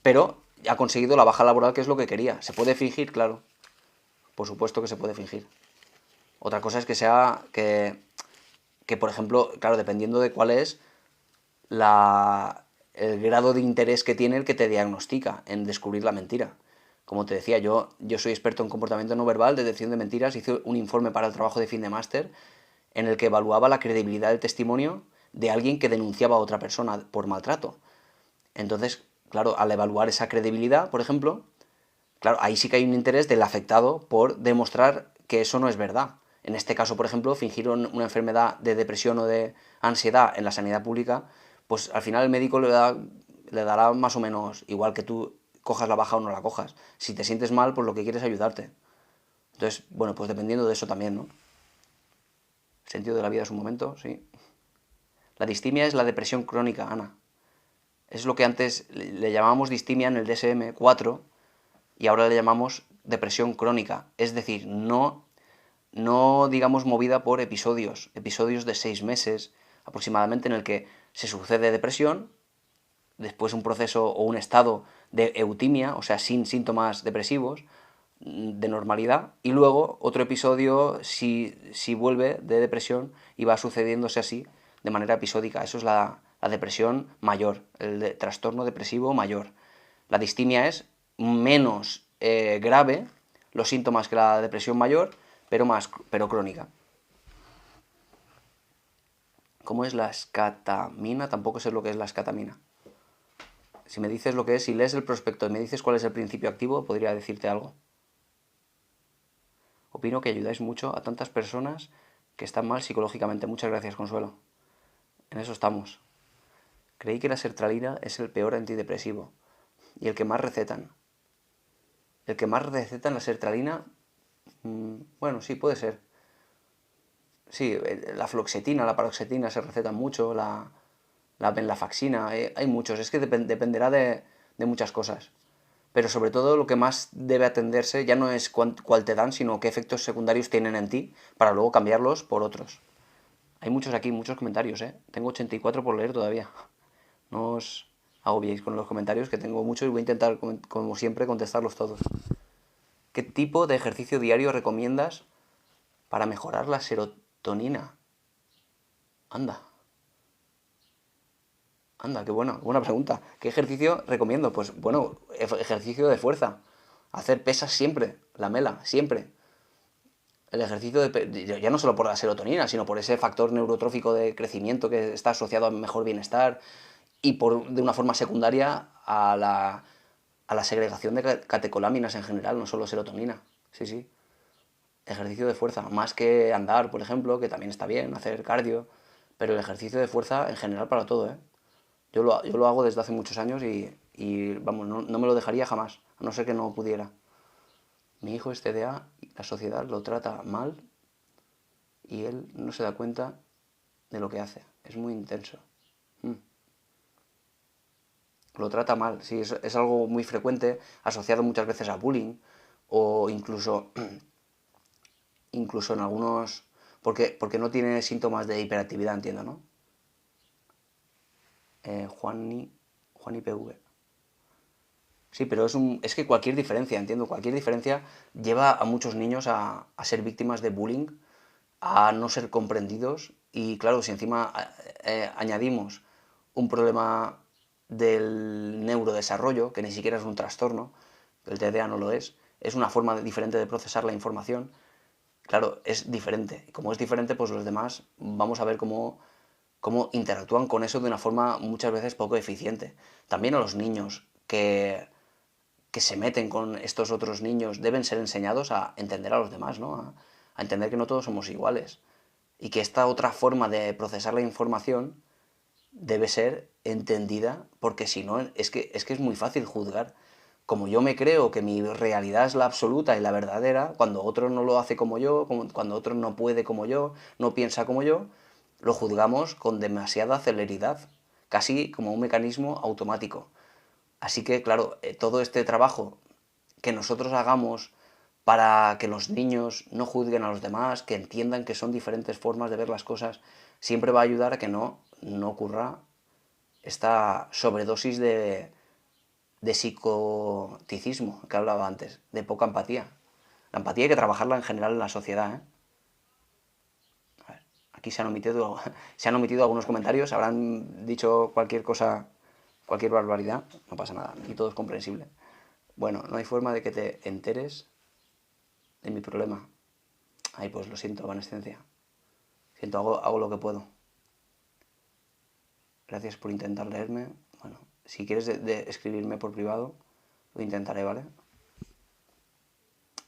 pero ha conseguido la baja laboral que es lo que quería. ¿Se puede fingir? Claro, por supuesto que se puede fingir. Otra cosa es que sea que por ejemplo, claro, dependiendo de cuál es el grado de interés que tiene el que te diagnostica en descubrir la mentira. Como te decía, yo soy experto en comportamiento no verbal, detección de mentiras, hice un informe para el trabajo de fin de máster en el que evaluaba la credibilidad del testimonio de alguien que denunciaba a otra persona por maltrato. Entonces, claro, al evaluar esa credibilidad, por ejemplo, claro, ahí sí que hay un interés del afectado por demostrar que eso no es verdad. En este caso, por ejemplo, fingir una enfermedad de depresión o de ansiedad en la sanidad pública, pues al final el médico le dará más o menos igual que tú cojas la baja o no la cojas. Si te sientes mal, pues lo que quieres es ayudarte. Entonces, bueno, pues dependiendo de eso también, ¿no? El sentido de la vida es un momento, sí. La distimia es la depresión crónica, Ana. Es lo que antes le llamábamos distimia en el DSM-4 y ahora le llamamos depresión crónica. Es decir, no digamos movida por episodios de 6 meses aproximadamente en el que se sucede depresión, después un proceso o un estado de eutimia, o sea, sin síntomas depresivos, de normalidad, y luego otro episodio si vuelve de depresión y va sucediéndose así de manera episódica. Eso es la depresión mayor, el trastorno depresivo mayor. La distimia es menos grave los síntomas que la depresión mayor, pero crónica. ¿Cómo es la escatamina? Tampoco sé lo que es la escatamina. Si me dices lo que es, si lees el prospecto y me dices cuál es el principio activo, podría decirte algo. Opino que ayudáis mucho a tantas personas que están mal psicológicamente. Muchas gracias, Consuelo. En eso estamos. Creí que la sertralina es el peor antidepresivo y el que más recetan. El que más recetan la sertralina, bueno, sí, puede ser. Sí, la fluoxetina, la paroxetina se recetan mucho, la venlafaxina, hay muchos. Es que dependerá de muchas cosas. Pero sobre todo lo que más debe atenderse ya no es cuál te dan, sino qué efectos secundarios tienen en ti para luego cambiarlos por otros. Hay muchos aquí, muchos comentarios, ¿eh? Tengo 84 por leer todavía. No os agobiéis con los comentarios, que tengo muchos y voy a intentar, como siempre, contestarlos todos. ¿Qué tipo de ejercicio diario recomiendas para mejorar la serotonina? Anda, anda, qué buena pregunta. ¿Qué ejercicio recomiendo? Pues bueno, ejercicio de fuerza. Hacer pesas siempre, la mela, siempre. El ejercicio ya no solo por la serotonina, sino por ese factor neurotrófico de crecimiento que está asociado a mejor bienestar y de una forma secundaria a la segregación de catecolaminas en general, no solo serotonina. Sí, sí. Ejercicio de fuerza, más que andar, por ejemplo, que también está bien, hacer cardio, pero el ejercicio de fuerza en general para todo, ¿eh? Yo lo hago desde hace muchos años y vamos, no me lo dejaría jamás, a no ser que no pudiera. Mi hijo es TDA y la sociedad lo trata mal y él no se da cuenta de lo que hace. Es muy intenso. Mm. Lo trata mal, sí, es algo muy frecuente, asociado muchas veces a bullying o incluso en algunos... porque no tiene síntomas de hiperactividad, entiendo, ¿no? Juani, Juani PV. Sí, pero es que cualquier diferencia, entiendo, cualquier diferencia lleva a muchos niños a ser víctimas de bullying, a no ser comprendidos y claro, si encima añadimos un problema del neurodesarrollo, que ni siquiera es un trastorno, el TDA no lo es una forma diferente de procesar la información, claro, es diferente. Y como es diferente, pues los demás vamos a ver cómo interactúan con eso de una forma muchas veces poco eficiente. También a los niños que se meten con estos otros niños deben ser enseñados a entender a los demás, ¿no? A entender que no todos somos iguales. Y que esta otra forma de procesar la información debe ser entendida, porque si no, es que es muy fácil juzgar. Como yo me creo que mi realidad es la absoluta y la verdadera, cuando otro no lo hace como yo, cuando otro no puede como yo, no piensa como yo, lo juzgamos con demasiada celeridad, casi como un mecanismo automático. Así que, claro, todo este trabajo que nosotros hagamos para que los niños no juzguen a los demás, que entiendan que son diferentes formas de ver las cosas, siempre va a ayudar a que no ocurra esta sobredosis de psicoticismo que hablaba antes, de poca empatía. La empatía hay que trabajarla en general en la sociedad, ¿eh? A ver, aquí se han omitido algunos comentarios, habrán dicho cualquier cosa, cualquier barbaridad, no pasa nada, y todo es comprensible. Bueno, no hay forma de que te enteres de mi problema. Ay, pues lo siento, Vanescencia. Siento, hago lo que puedo. Gracias por intentar leerme. Bueno, si quieres escribirme por privado, lo intentaré, ¿vale?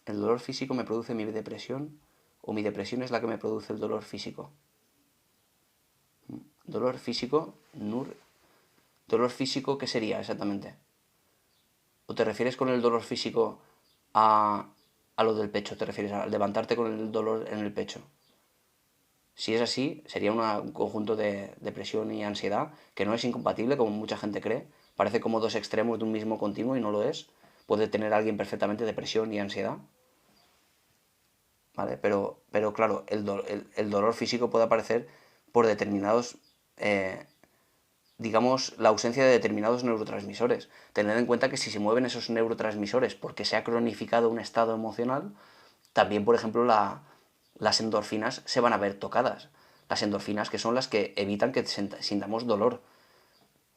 ¿El dolor físico me produce mi depresión o mi depresión es la que me produce el dolor físico? Dolor físico, Nur. ¿Dolor físico qué sería exactamente? ¿O te refieres con el dolor físico a lo del pecho? ¿Te refieres a levantarte con el dolor en el pecho? Si es así, sería un conjunto de depresión y ansiedad que no es incompatible como mucha gente cree. Parece como dos extremos de un mismo continuo y no lo es. Puede tener alguien perfectamente depresión y ansiedad, ¿vale? Pero claro, el dolor físico puede aparecer por determinados, digamos, la ausencia de determinados neurotransmisores. Tened en cuenta que si se mueven esos neurotransmisores porque se ha cronificado un estado emocional, también, por ejemplo, las endorfinas se van a ver tocadas. Las endorfinas que son las que evitan que sintamos dolor.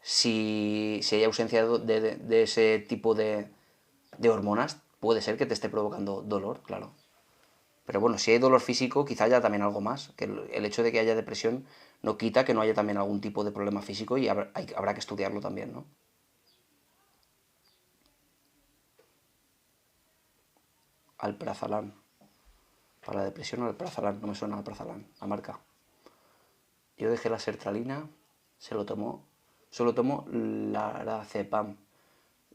Si hay ausencia de ese tipo de hormonas, puede ser que te esté provocando dolor, claro. Pero bueno, si hay dolor físico, quizá haya también algo más. Que el hecho de que haya depresión no quita que no haya también algún tipo de problema físico y habrá que estudiarlo también, ¿no? Alprazolam. Para la depresión, alprazolam. No me suena alprazolam, la marca. Yo dejé la sertralina, se lo tomó. Solo tomo Lorazepam.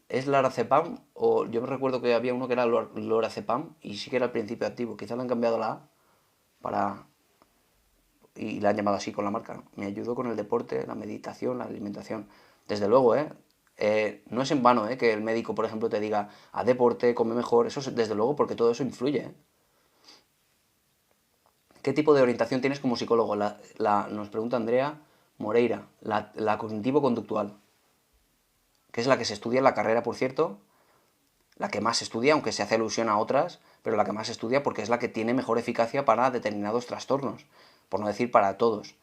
¿Es Lorazepam? O yo me recuerdo que había uno que era Lorazepam y sí que era el principio activo. Quizá le han cambiado la A para, y la han llamado así con la marca. Me ayudó con el deporte, la meditación, la alimentación. Desde luego, ¿eh? No es en vano, ¿eh? Que el médico, por ejemplo, te diga, a deporte, come mejor. Eso es desde luego porque todo eso influye, ¿eh? ¿Qué tipo de orientación tienes como psicólogo? Nos pregunta Andrea Moreira, la cognitivo-conductual, que es la que se estudia en la carrera, por cierto, la que más se estudia, aunque se hace alusión a otras, pero la que más se estudia porque es la que tiene mejor eficacia para determinados trastornos, por no decir para todos.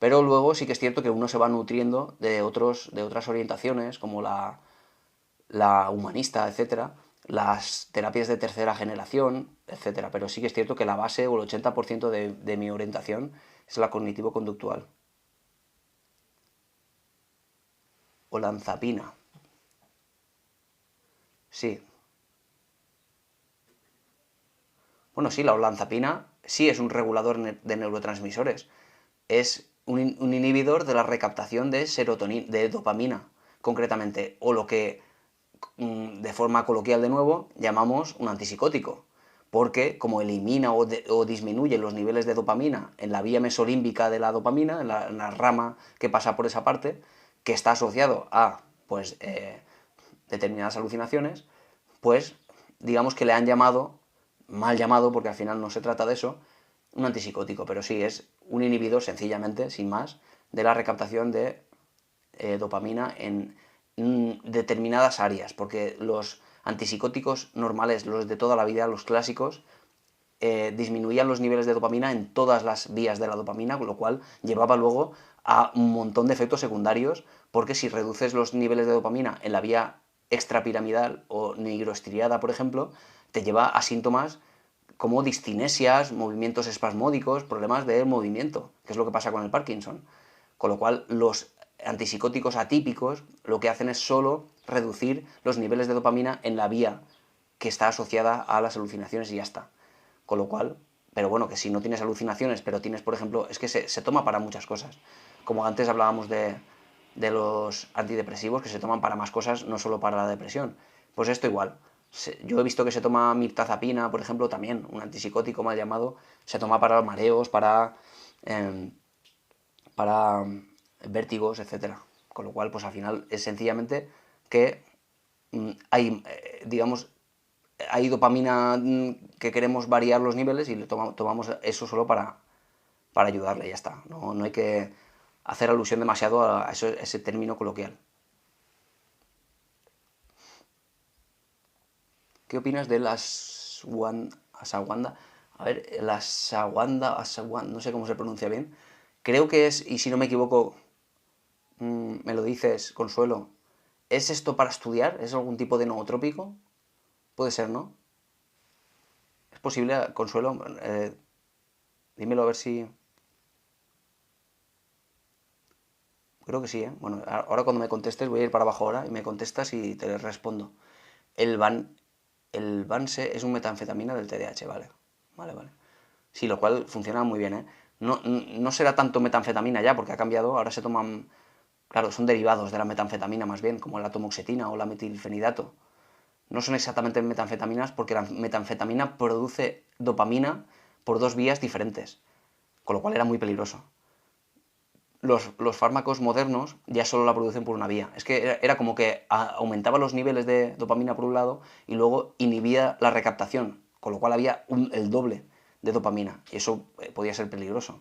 Pero luego sí que es cierto que uno se va nutriendo de otras orientaciones, como la humanista, etcétera, las terapias de tercera generación, etcétera. Pero sí que es cierto que la base o el 80% de mi orientación es la cognitivo-conductual. Olanzapina. Sí. Bueno, sí, la olanzapina sí es un regulador de neurotransmisores. Es un inhibidor de la recaptación de serotonina, de dopamina, concretamente, o lo que de forma coloquial de nuevo llamamos un antipsicótico, porque como elimina o disminuye los niveles de dopamina en la vía mesolímbica de la dopamina, en la rama que pasa por esa parte, que está asociado a pues determinadas alucinaciones, pues digamos que le han llamado, mal llamado, porque al final no se trata de eso, un antipsicótico, pero sí es un inhibidor sencillamente, sin más, de la recaptación de dopamina en determinadas áreas, porque los antipsicóticos normales, los de toda la vida, los clásicos, disminuían los niveles de dopamina en todas las vías de la dopamina, con lo cual llevaba luego a un montón de efectos secundarios, porque si reduces los niveles de dopamina en la vía extrapiramidal o nigroestriada, por ejemplo, te lleva a síntomas como discinesias, movimientos espasmódicos, problemas del movimiento, que es lo que pasa con el Parkinson. Con lo cual, los antipsicóticos atípicos lo que hacen es solo reducir los niveles de dopamina en la vía que está asociada a las alucinaciones y ya está. Con lo cual, pero bueno, que si no tienes alucinaciones, pero tienes, por ejemplo, es que se toma para muchas cosas. Como antes hablábamos de los antidepresivos, que se toman para más cosas, no solo para la depresión. Pues esto igual. Yo he visto que se toma mirtazapina, por ejemplo, también, un antipsicótico mal llamado, se toma para los mareos, para vértigos, etcétera. Con lo cual, pues al final es sencillamente que hay, digamos, hay dopamina que queremos variar los niveles y le tomamos eso solo para ayudarle, ya está. No, no hay que hacer alusión demasiado a ese término coloquial. ¿Qué opinas de las ashwagandha? A ver, la ashwagandha, no sé cómo se pronuncia bien. Creo que es, y si no me equivoco, me lo dices, Consuelo, ¿es esto para estudiar? ¿Es algún tipo de nootrópico? Puede ser, ¿no? ¿Es posible, Consuelo? Dímelo a ver si... Creo que sí, ¿eh? Bueno, ahora cuando me contestes voy a ir para abajo ahora y me contestas y te respondo. El Van, el Vanse es un metanfetamina del TDAH, vale. Vale, vale. Sí, lo cual funciona muy bien, ¿eh? No, no será tanto metanfetamina ya, porque ha cambiado, ahora se toman, claro, son derivados de la metanfetamina más bien, como la tomoxetina o la metilfenidato. No son exactamente metanfetaminas porque la metanfetamina produce dopamina por dos vías diferentes, con lo cual era muy peligroso. Los fármacos modernos ya solo la producen por una vía. Es que era como que aumentaba los niveles de dopamina por un lado y luego inhibía la recaptación, con lo cual había el doble de dopamina y eso podía ser peligroso.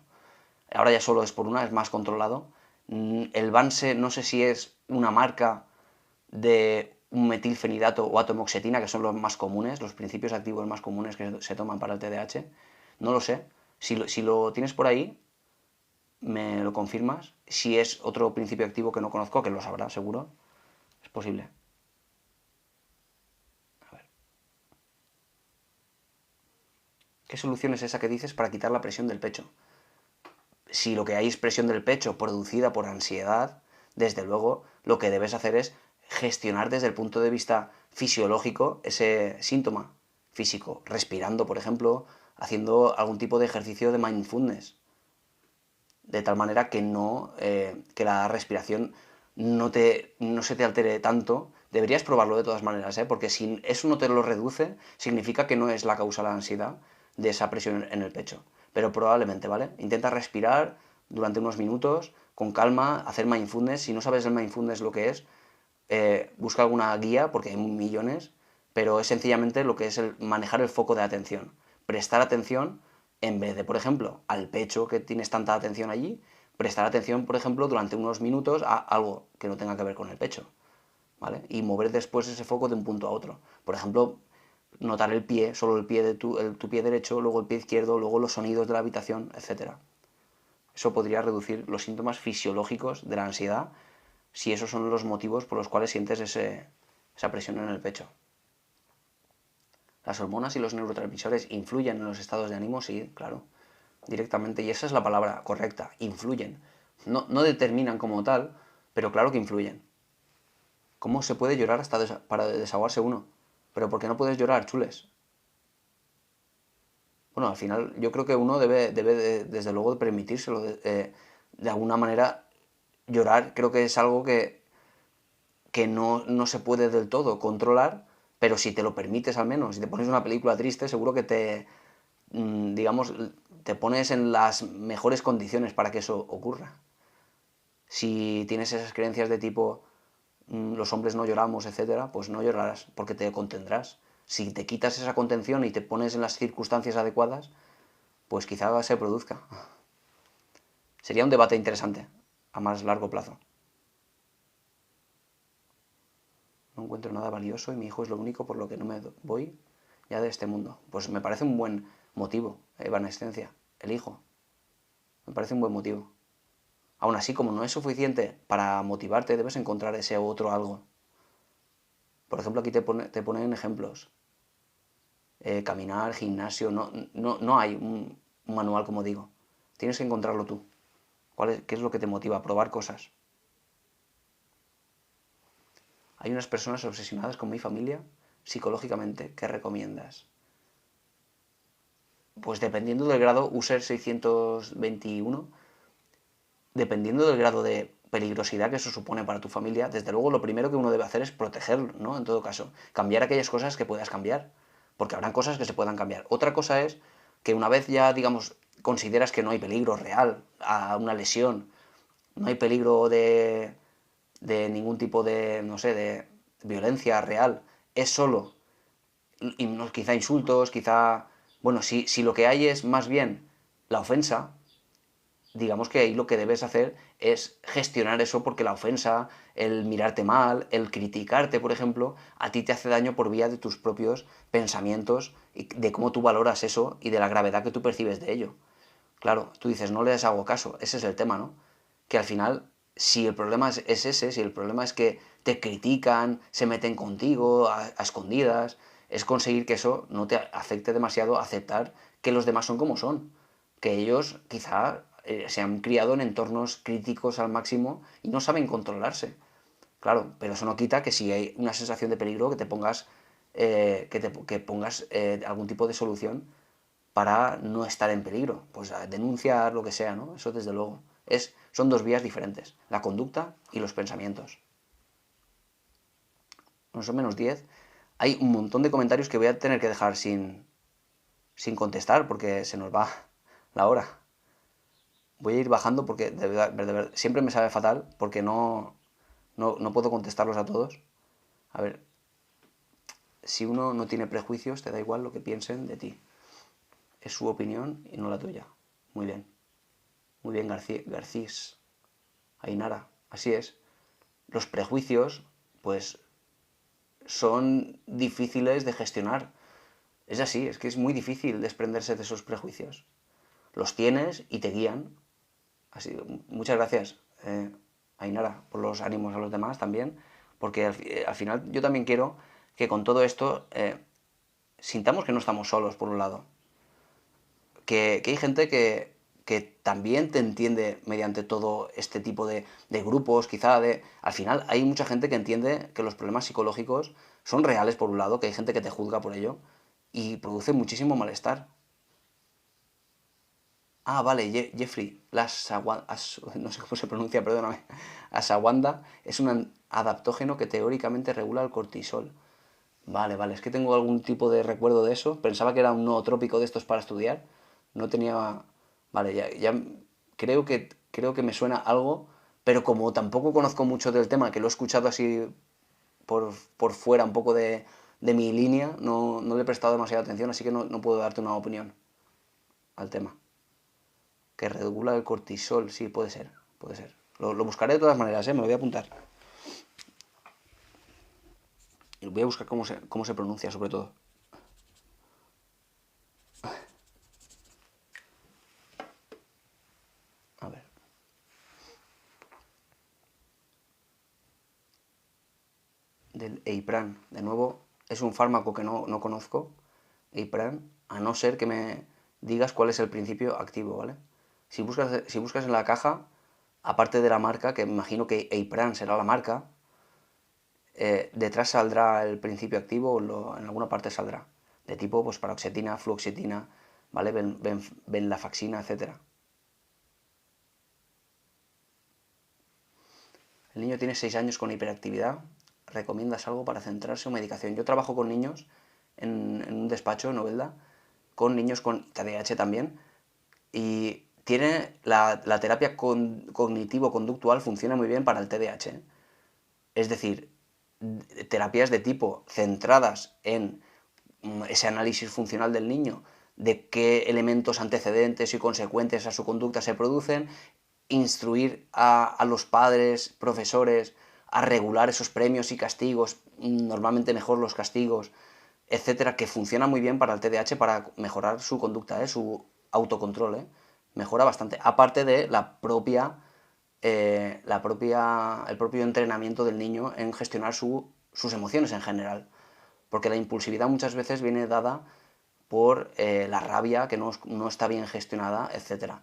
Ahora ya solo es por una, es más controlado. El Vanse no sé si es una marca de un metilfenidato o atomoxetina, que son los más comunes, los principios activos más comunes que se toman para el TDAH. No lo sé. Si lo tienes por ahí, me lo confirmas. Si es otro principio activo que no conozco, que lo sabrá seguro, es posible. A ver. ¿Qué solución es esa que dices para quitar la presión del pecho? Si lo que hay es presión del pecho producida por ansiedad, desde luego lo que debes hacer es gestionar desde el punto de vista fisiológico ese síntoma físico, respirando, por ejemplo, haciendo algún tipo de ejercicio de mindfulness, de tal manera que no que la respiración no se te altere tanto. Deberías probarlo de todas maneras, ¿eh? Porque si eso no te lo reduce, significa que no es la causa la ansiedad de esa presión en el pecho. Pero probablemente, ¿vale? Intenta respirar durante unos minutos, con calma, hacer mindfulness. Si no sabes el mindfulness lo que es, busca alguna guía, porque hay millones, pero es sencillamente lo que es el manejar el foco de atención. Prestar atención en vez de, por ejemplo, al pecho que tienes tanta atención allí, prestar atención, por ejemplo, durante unos minutos a algo que no tenga que ver con el pecho, ¿vale? Y mover después ese foco de un punto a otro. Por ejemplo, notar el pie, solo el pie de tu pie derecho, luego el pie izquierdo, luego los sonidos de la habitación, etcétera. Eso podría reducir los síntomas fisiológicos de la ansiedad si esos son los motivos por los cuales sientes esa presión en el pecho. ¿Las hormonas y los neurotransmisores influyen en los estados de ánimo? Sí, claro, directamente. Y esa es la palabra correcta, influyen. No, no determinan como tal, pero claro que influyen. ¿Cómo se puede llorar hasta para desahogarse uno? ¿Pero por qué no puedes llorar, chules? Bueno, al final yo creo que uno debe desde luego, de permitírselo. de alguna manera, llorar creo que es algo que no se puede del todo controlar, pero si te lo permites al menos, si te pones una película triste, seguro que digamos, te pones en las mejores condiciones para que eso ocurra. Si tienes esas creencias de tipo los hombres no lloramos, etcétera, pues no llorarás porque te contendrás. Si te quitas esa contención y te pones en las circunstancias adecuadas, pues quizá se produzca. Sería un debate interesante a más largo plazo. No encuentro nada valioso y mi hijo es lo único por lo que no me voy ya de este mundo. Pues me parece un buen motivo, evanescencia, el hijo. Me parece un buen motivo. Aún así, como no es suficiente para motivarte, debes encontrar ese otro algo. Por ejemplo, aquí te ponen ejemplos. Caminar, gimnasio, no hay un manual como digo. Tienes que encontrarlo tú. ¿Qué es lo que te motiva a probar cosas? Hay unas personas obsesionadas con mi familia psicológicamente. ¿Qué recomiendas? Pues dependiendo del grado, user 621, dependiendo del grado de peligrosidad que eso supone para tu familia, desde luego lo primero que uno debe hacer es protegerlo, ¿no? En todo caso, cambiar aquellas cosas que puedas cambiar, porque habrán cosas que se puedan cambiar. Otra cosa es que una vez ya, digamos, consideras que no hay peligro real a una lesión, no hay peligro de ningún tipo de, no sé, de violencia real, es solo, quizá insultos, quizá, bueno, si lo que hay es más bien la ofensa, digamos que ahí lo que debes hacer es gestionar eso porque la ofensa, el mirarte mal, el criticarte, por ejemplo, a ti te hace daño por vía de tus propios pensamientos y de cómo tú valoras eso y de la gravedad que tú percibes de ello. Claro, tú dices, no les hago caso, ese es el tema, ¿no? Que al final, si el problema es ese, si el problema es que te critican, se meten contigo a escondidas, es conseguir que eso no te afecte demasiado, aceptar que los demás son como son, que ellos quizá se han criado en entornos críticos al máximo y no saben controlarse. Claro, pero eso no quita que si hay una sensación de peligro, que te pongas, que pongas algún tipo de solución para no estar en peligro. Pues a denunciar, lo que sea, ¿no? Eso desde luego. Son dos vías diferentes, la conducta y los pensamientos. Más o menos 10. Hay un montón de comentarios que voy a tener que dejar sin contestar porque se nos va la hora. Voy a ir bajando porque de verdad, siempre me sabe fatal porque no puedo contestarlos a todos. A ver, si uno no tiene prejuicios, te da igual lo que piensen de ti. Es su opinión y no la tuya. Muy bien. Muy bien, Garcís. Ainara. Así es. Los prejuicios, pues, son difíciles de gestionar. Es así, es que es muy difícil desprenderse de esos prejuicios. Los tienes y te guían. Así, muchas gracias, Ainara, por los ánimos a los demás también, porque al final yo también quiero que con todo esto sintamos que no estamos solos, por un lado. Que hay gente que también te entiende mediante todo este tipo de grupos, quizá Al final hay mucha gente que entiende que los problemas psicológicos son reales, por un lado, que hay gente que te juzga por ello, y produce muchísimo malestar. Ah, vale, Jeffrey, no sé cómo se pronuncia, perdóname. Ashwagandha es un adaptógeno que teóricamente regula el cortisol. Vale, vale, es que tengo algún tipo de recuerdo de eso. Pensaba que era un nootrópico de estos para estudiar. No tenía... Vale, ya creo que me suena algo, pero como tampoco conozco mucho del tema, que lo he escuchado así por fuera un poco de mi línea, no le he prestado demasiada atención, así que no puedo darte una opinión al tema. Que regula el cortisol, sí, puede ser, puede ser. Lo buscaré de todas maneras, me lo voy a apuntar. Y voy a buscar cómo se pronuncia, sobre todo. A ver. Del Eipran. De nuevo, es un fármaco que no conozco. Eipran, a no ser que me digas cuál es el principio activo, ¿vale? Si buscas en la caja, aparte de la marca, que me imagino que Eipran será la marca, detrás saldrá el principio activo o en alguna parte saldrá. De tipo, pues, paroxetina, fluoxetina, ¿vale? Venlafaxina, etcétera. El niño tiene 6 años con hiperactividad. ¿Recomiendas algo para centrarse o medicación? Yo trabajo con niños en un despacho en Novelda, con niños con TDAH también, y tiene la terapia cognitivo-conductual funciona muy bien para el TDAH. Es decir, terapias de tipo centradas en ese análisis funcional del niño, de qué elementos antecedentes y consecuentes a su conducta se producen, instruir a los padres, profesores, a regular esos premios y castigos, normalmente mejor los castigos, etcétera, que funciona muy bien para el TDAH para mejorar su conducta, su autocontrol, mejora bastante. Aparte de el propio entrenamiento del niño en gestionar sus emociones en general. Porque la impulsividad muchas veces viene dada por la rabia que no está bien gestionada, etcétera.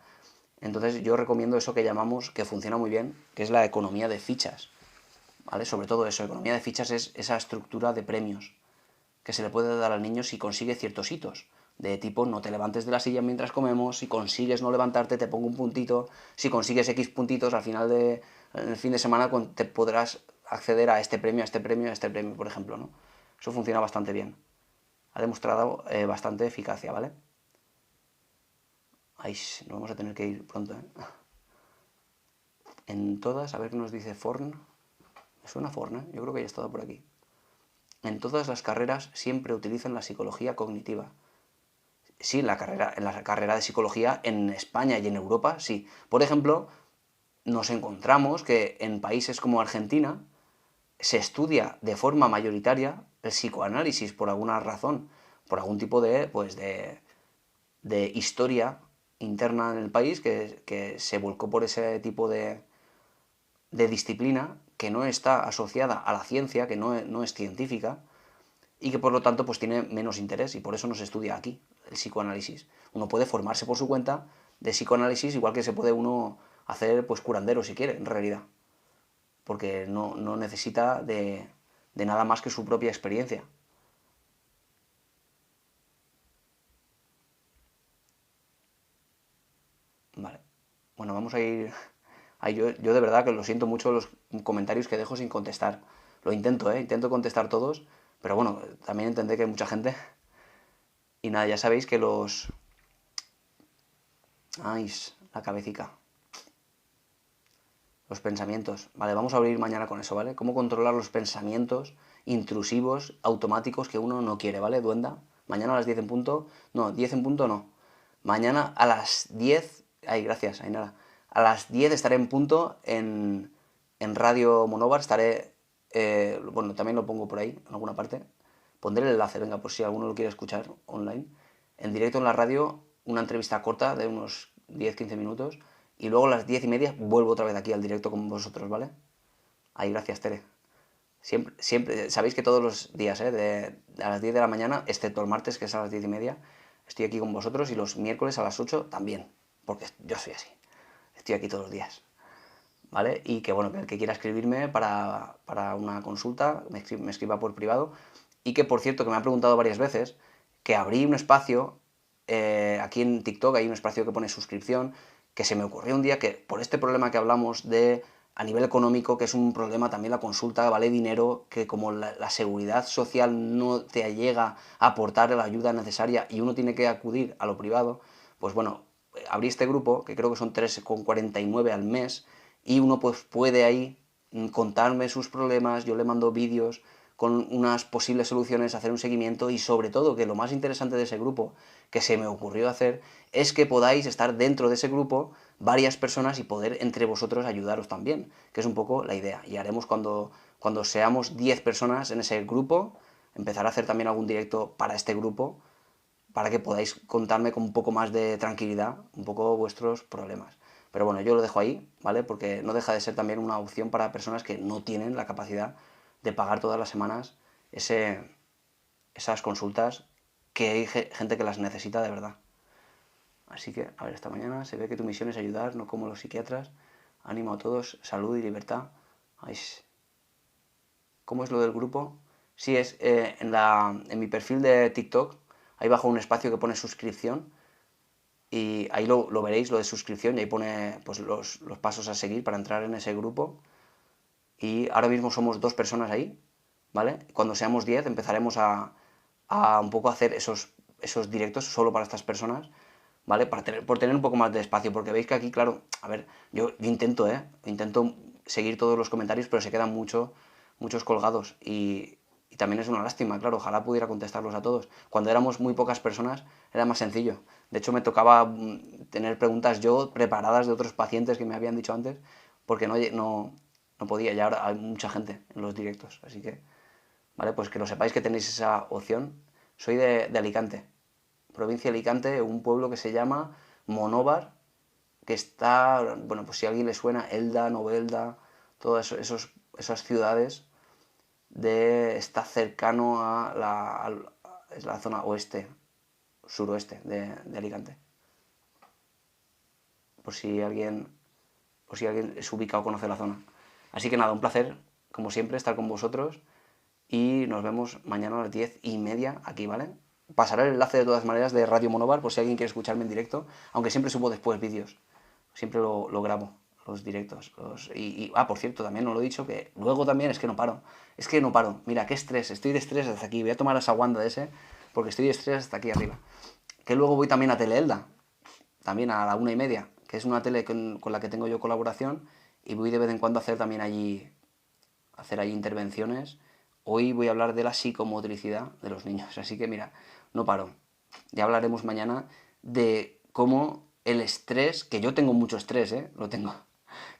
Entonces yo recomiendo eso que llamamos, que funciona muy bien, que es la economía de fichas. ¿Vale? Sobre todo eso, economía de fichas es esa estructura de premios que se le puede dar al niño si consigue ciertos hitos. De tipo, no te levantes de la silla mientras comemos, si consigues no levantarte te pongo un puntito, si consigues X puntitos al final el fin de semana te podrás acceder a este premio, a este premio, a este premio, por ejemplo, ¿no? Eso funciona bastante bien. Ha demostrado bastante eficacia, ¿vale? Ay, nos vamos a tener que ir pronto, ¿eh? En todas, a ver qué nos dice Forn. Me suena Forn, ¿eh? Yo creo que ya he estado por aquí. En todas las carreras siempre utilizan la psicología cognitiva. Sí, en la carrera de psicología en España y en Europa, sí. Por ejemplo, nos encontramos que en países como Argentina se estudia de forma mayoritaria el psicoanálisis por alguna razón, por algún tipo de historia interna en el país que se volcó por ese tipo de disciplina que no está asociada a la ciencia, que no es científica, y que por lo tanto pues tiene menos interés y por eso no se estudia aquí el psicoanálisis. Uno puede formarse por su cuenta de psicoanálisis igual que se puede uno hacer pues curandero si quiere, en realidad, porque no necesita de nada más que su propia experiencia. Vale. Bueno, vamos a ir... Ay, yo de verdad que lo siento mucho los comentarios que dejo sin contestar. Lo intento, ¿eh? Intento contestar todos, pero bueno, también entendé que hay mucha gente. Y nada, ya sabéis que los... Ay, la cabecita. Los pensamientos. Vale, vamos a abrir mañana con eso, ¿vale? Cómo controlar los pensamientos intrusivos, automáticos que uno no quiere, ¿vale, Duenda? Mañana a las 10 en punto. No, 10 en punto no. Mañana a las 10. Ay, gracias, Ainara. A las 10 estaré en punto en Radio Monóvar. Estaré. Bueno, también lo pongo por ahí, en alguna parte. Pondré el enlace, venga, por si alguno lo quiere escuchar online. En directo en la radio, una entrevista corta de unos 10-15 minutos. Y luego a las 10:30 vuelvo otra vez aquí al directo con vosotros, ¿vale? Ahí, gracias, Tere. Siempre, sabéis que todos los días, a las 10 de la mañana, excepto el martes, que es a las 10:30, estoy aquí con vosotros y los miércoles a las 8 también, porque yo soy así. Estoy aquí todos los días, ¿vale? Y que bueno, que el que quiera escribirme para una consulta, me escriba por privado. Y que, por cierto, que me han preguntado varias veces, que abrí un espacio, aquí en TikTok hay un espacio que pone suscripción, que se me ocurrió un día que por este problema que hablamos de a nivel económico, que es un problema también la consulta, vale dinero, que como la seguridad social no te llega a aportar la ayuda necesaria y uno tiene que acudir a lo privado, pues bueno, abrí este grupo, que creo que son 3,49 al mes, y uno pues puede ahí contarme sus problemas, yo le mando vídeos con unas posibles soluciones, hacer un seguimiento y sobre todo que lo más interesante de ese grupo que se me ocurrió hacer es que podáis estar dentro de ese grupo varias personas y poder entre vosotros ayudaros también, que es un poco la idea. Y haremos cuando seamos 10 personas en ese grupo, empezar a hacer también algún directo para este grupo, para que podáis contarme con un poco más de tranquilidad, un poco vuestros problemas. Pero bueno, yo lo dejo ahí, ¿vale? Porque no deja de ser también una opción para personas que no tienen la capacidad de pagar todas las semanas esas consultas, que hay gente que las necesita de verdad. Así que, a ver, esta mañana se ve que tu misión es ayudar, no como los psiquiatras. Ánimo a todos, salud y libertad. Ay, ¿cómo es lo del grupo? Sí, es en mi perfil de TikTok, ahí bajo un espacio que pone suscripción, y ahí lo veréis, lo de suscripción, y ahí pone pues, los pasos a seguir para entrar en ese grupo. Y ahora mismo somos 2 personas ahí, ¿vale? Cuando seamos 10 empezaremos a un poco hacer esos directos solo para estas personas, ¿vale? Por tener un poco más de espacio, porque veis que aquí, claro, a ver, yo intento, ¿eh? Intento seguir todos los comentarios, pero se quedan muchos colgados y también es una lástima, claro, ojalá pudiera contestarlos a todos. Cuando éramos muy pocas personas era más sencillo. De hecho, me tocaba tener preguntas yo preparadas de otros pacientes que me habían dicho antes, porque no podía, y ahora hay mucha gente en los directos, así que, ¿vale? Pues que lo sepáis que tenéis esa opción. Soy de Alicante, provincia de Alicante, un pueblo que se llama Monóvar, que está, bueno, pues si a alguien le suena, Elda, Novelda, todas esas ciudades está cercano es la zona oeste, suroeste de Alicante. Por si alguien, por si alguien es ubicado o conoce la zona. Así que nada, un placer, como siempre, estar con vosotros y nos vemos mañana a las 10:30 aquí, ¿vale? Pasaré el enlace de todas maneras de Radio Monobar por si alguien quiere escucharme en directo, aunque siempre subo después vídeos, siempre lo grabo, los directos. Por cierto, también no lo he dicho, que luego también es que no paro, mira, qué estrés, estoy de estrés hasta aquí, voy a tomar esa guanda de ese, porque estoy de estrés hasta aquí arriba. Que luego voy también a Teleelda, también a la 1:30, que es una tele con la que tengo yo colaboración, y voy de vez en cuando a hacer allí intervenciones. Hoy voy a hablar de la psicomotricidad de los niños, así que mira, no paro. Ya hablaremos mañana de cómo el estrés, que yo tengo mucho estrés, lo tengo,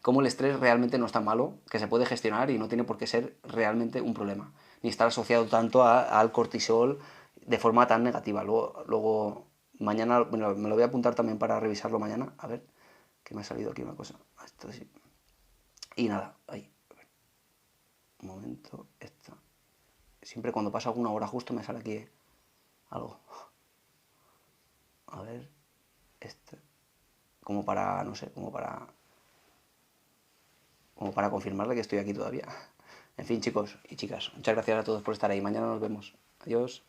cómo el estrés realmente no es tan malo, que se puede gestionar y no tiene por qué ser realmente un problema, ni estar asociado tanto al cortisol de forma tan negativa. Luego mañana, bueno, me lo voy a apuntar también para revisarlo mañana, a ver, que me ha salido aquí una cosa. Esto sí. Y nada, ahí, un momento, esta. Siempre cuando pasa alguna hora justo me sale aquí algo. A ver, este. Como para, no sé, como para confirmarle que estoy aquí todavía. En fin, chicos y chicas, muchas gracias a todos por estar ahí. Mañana nos vemos. Adiós.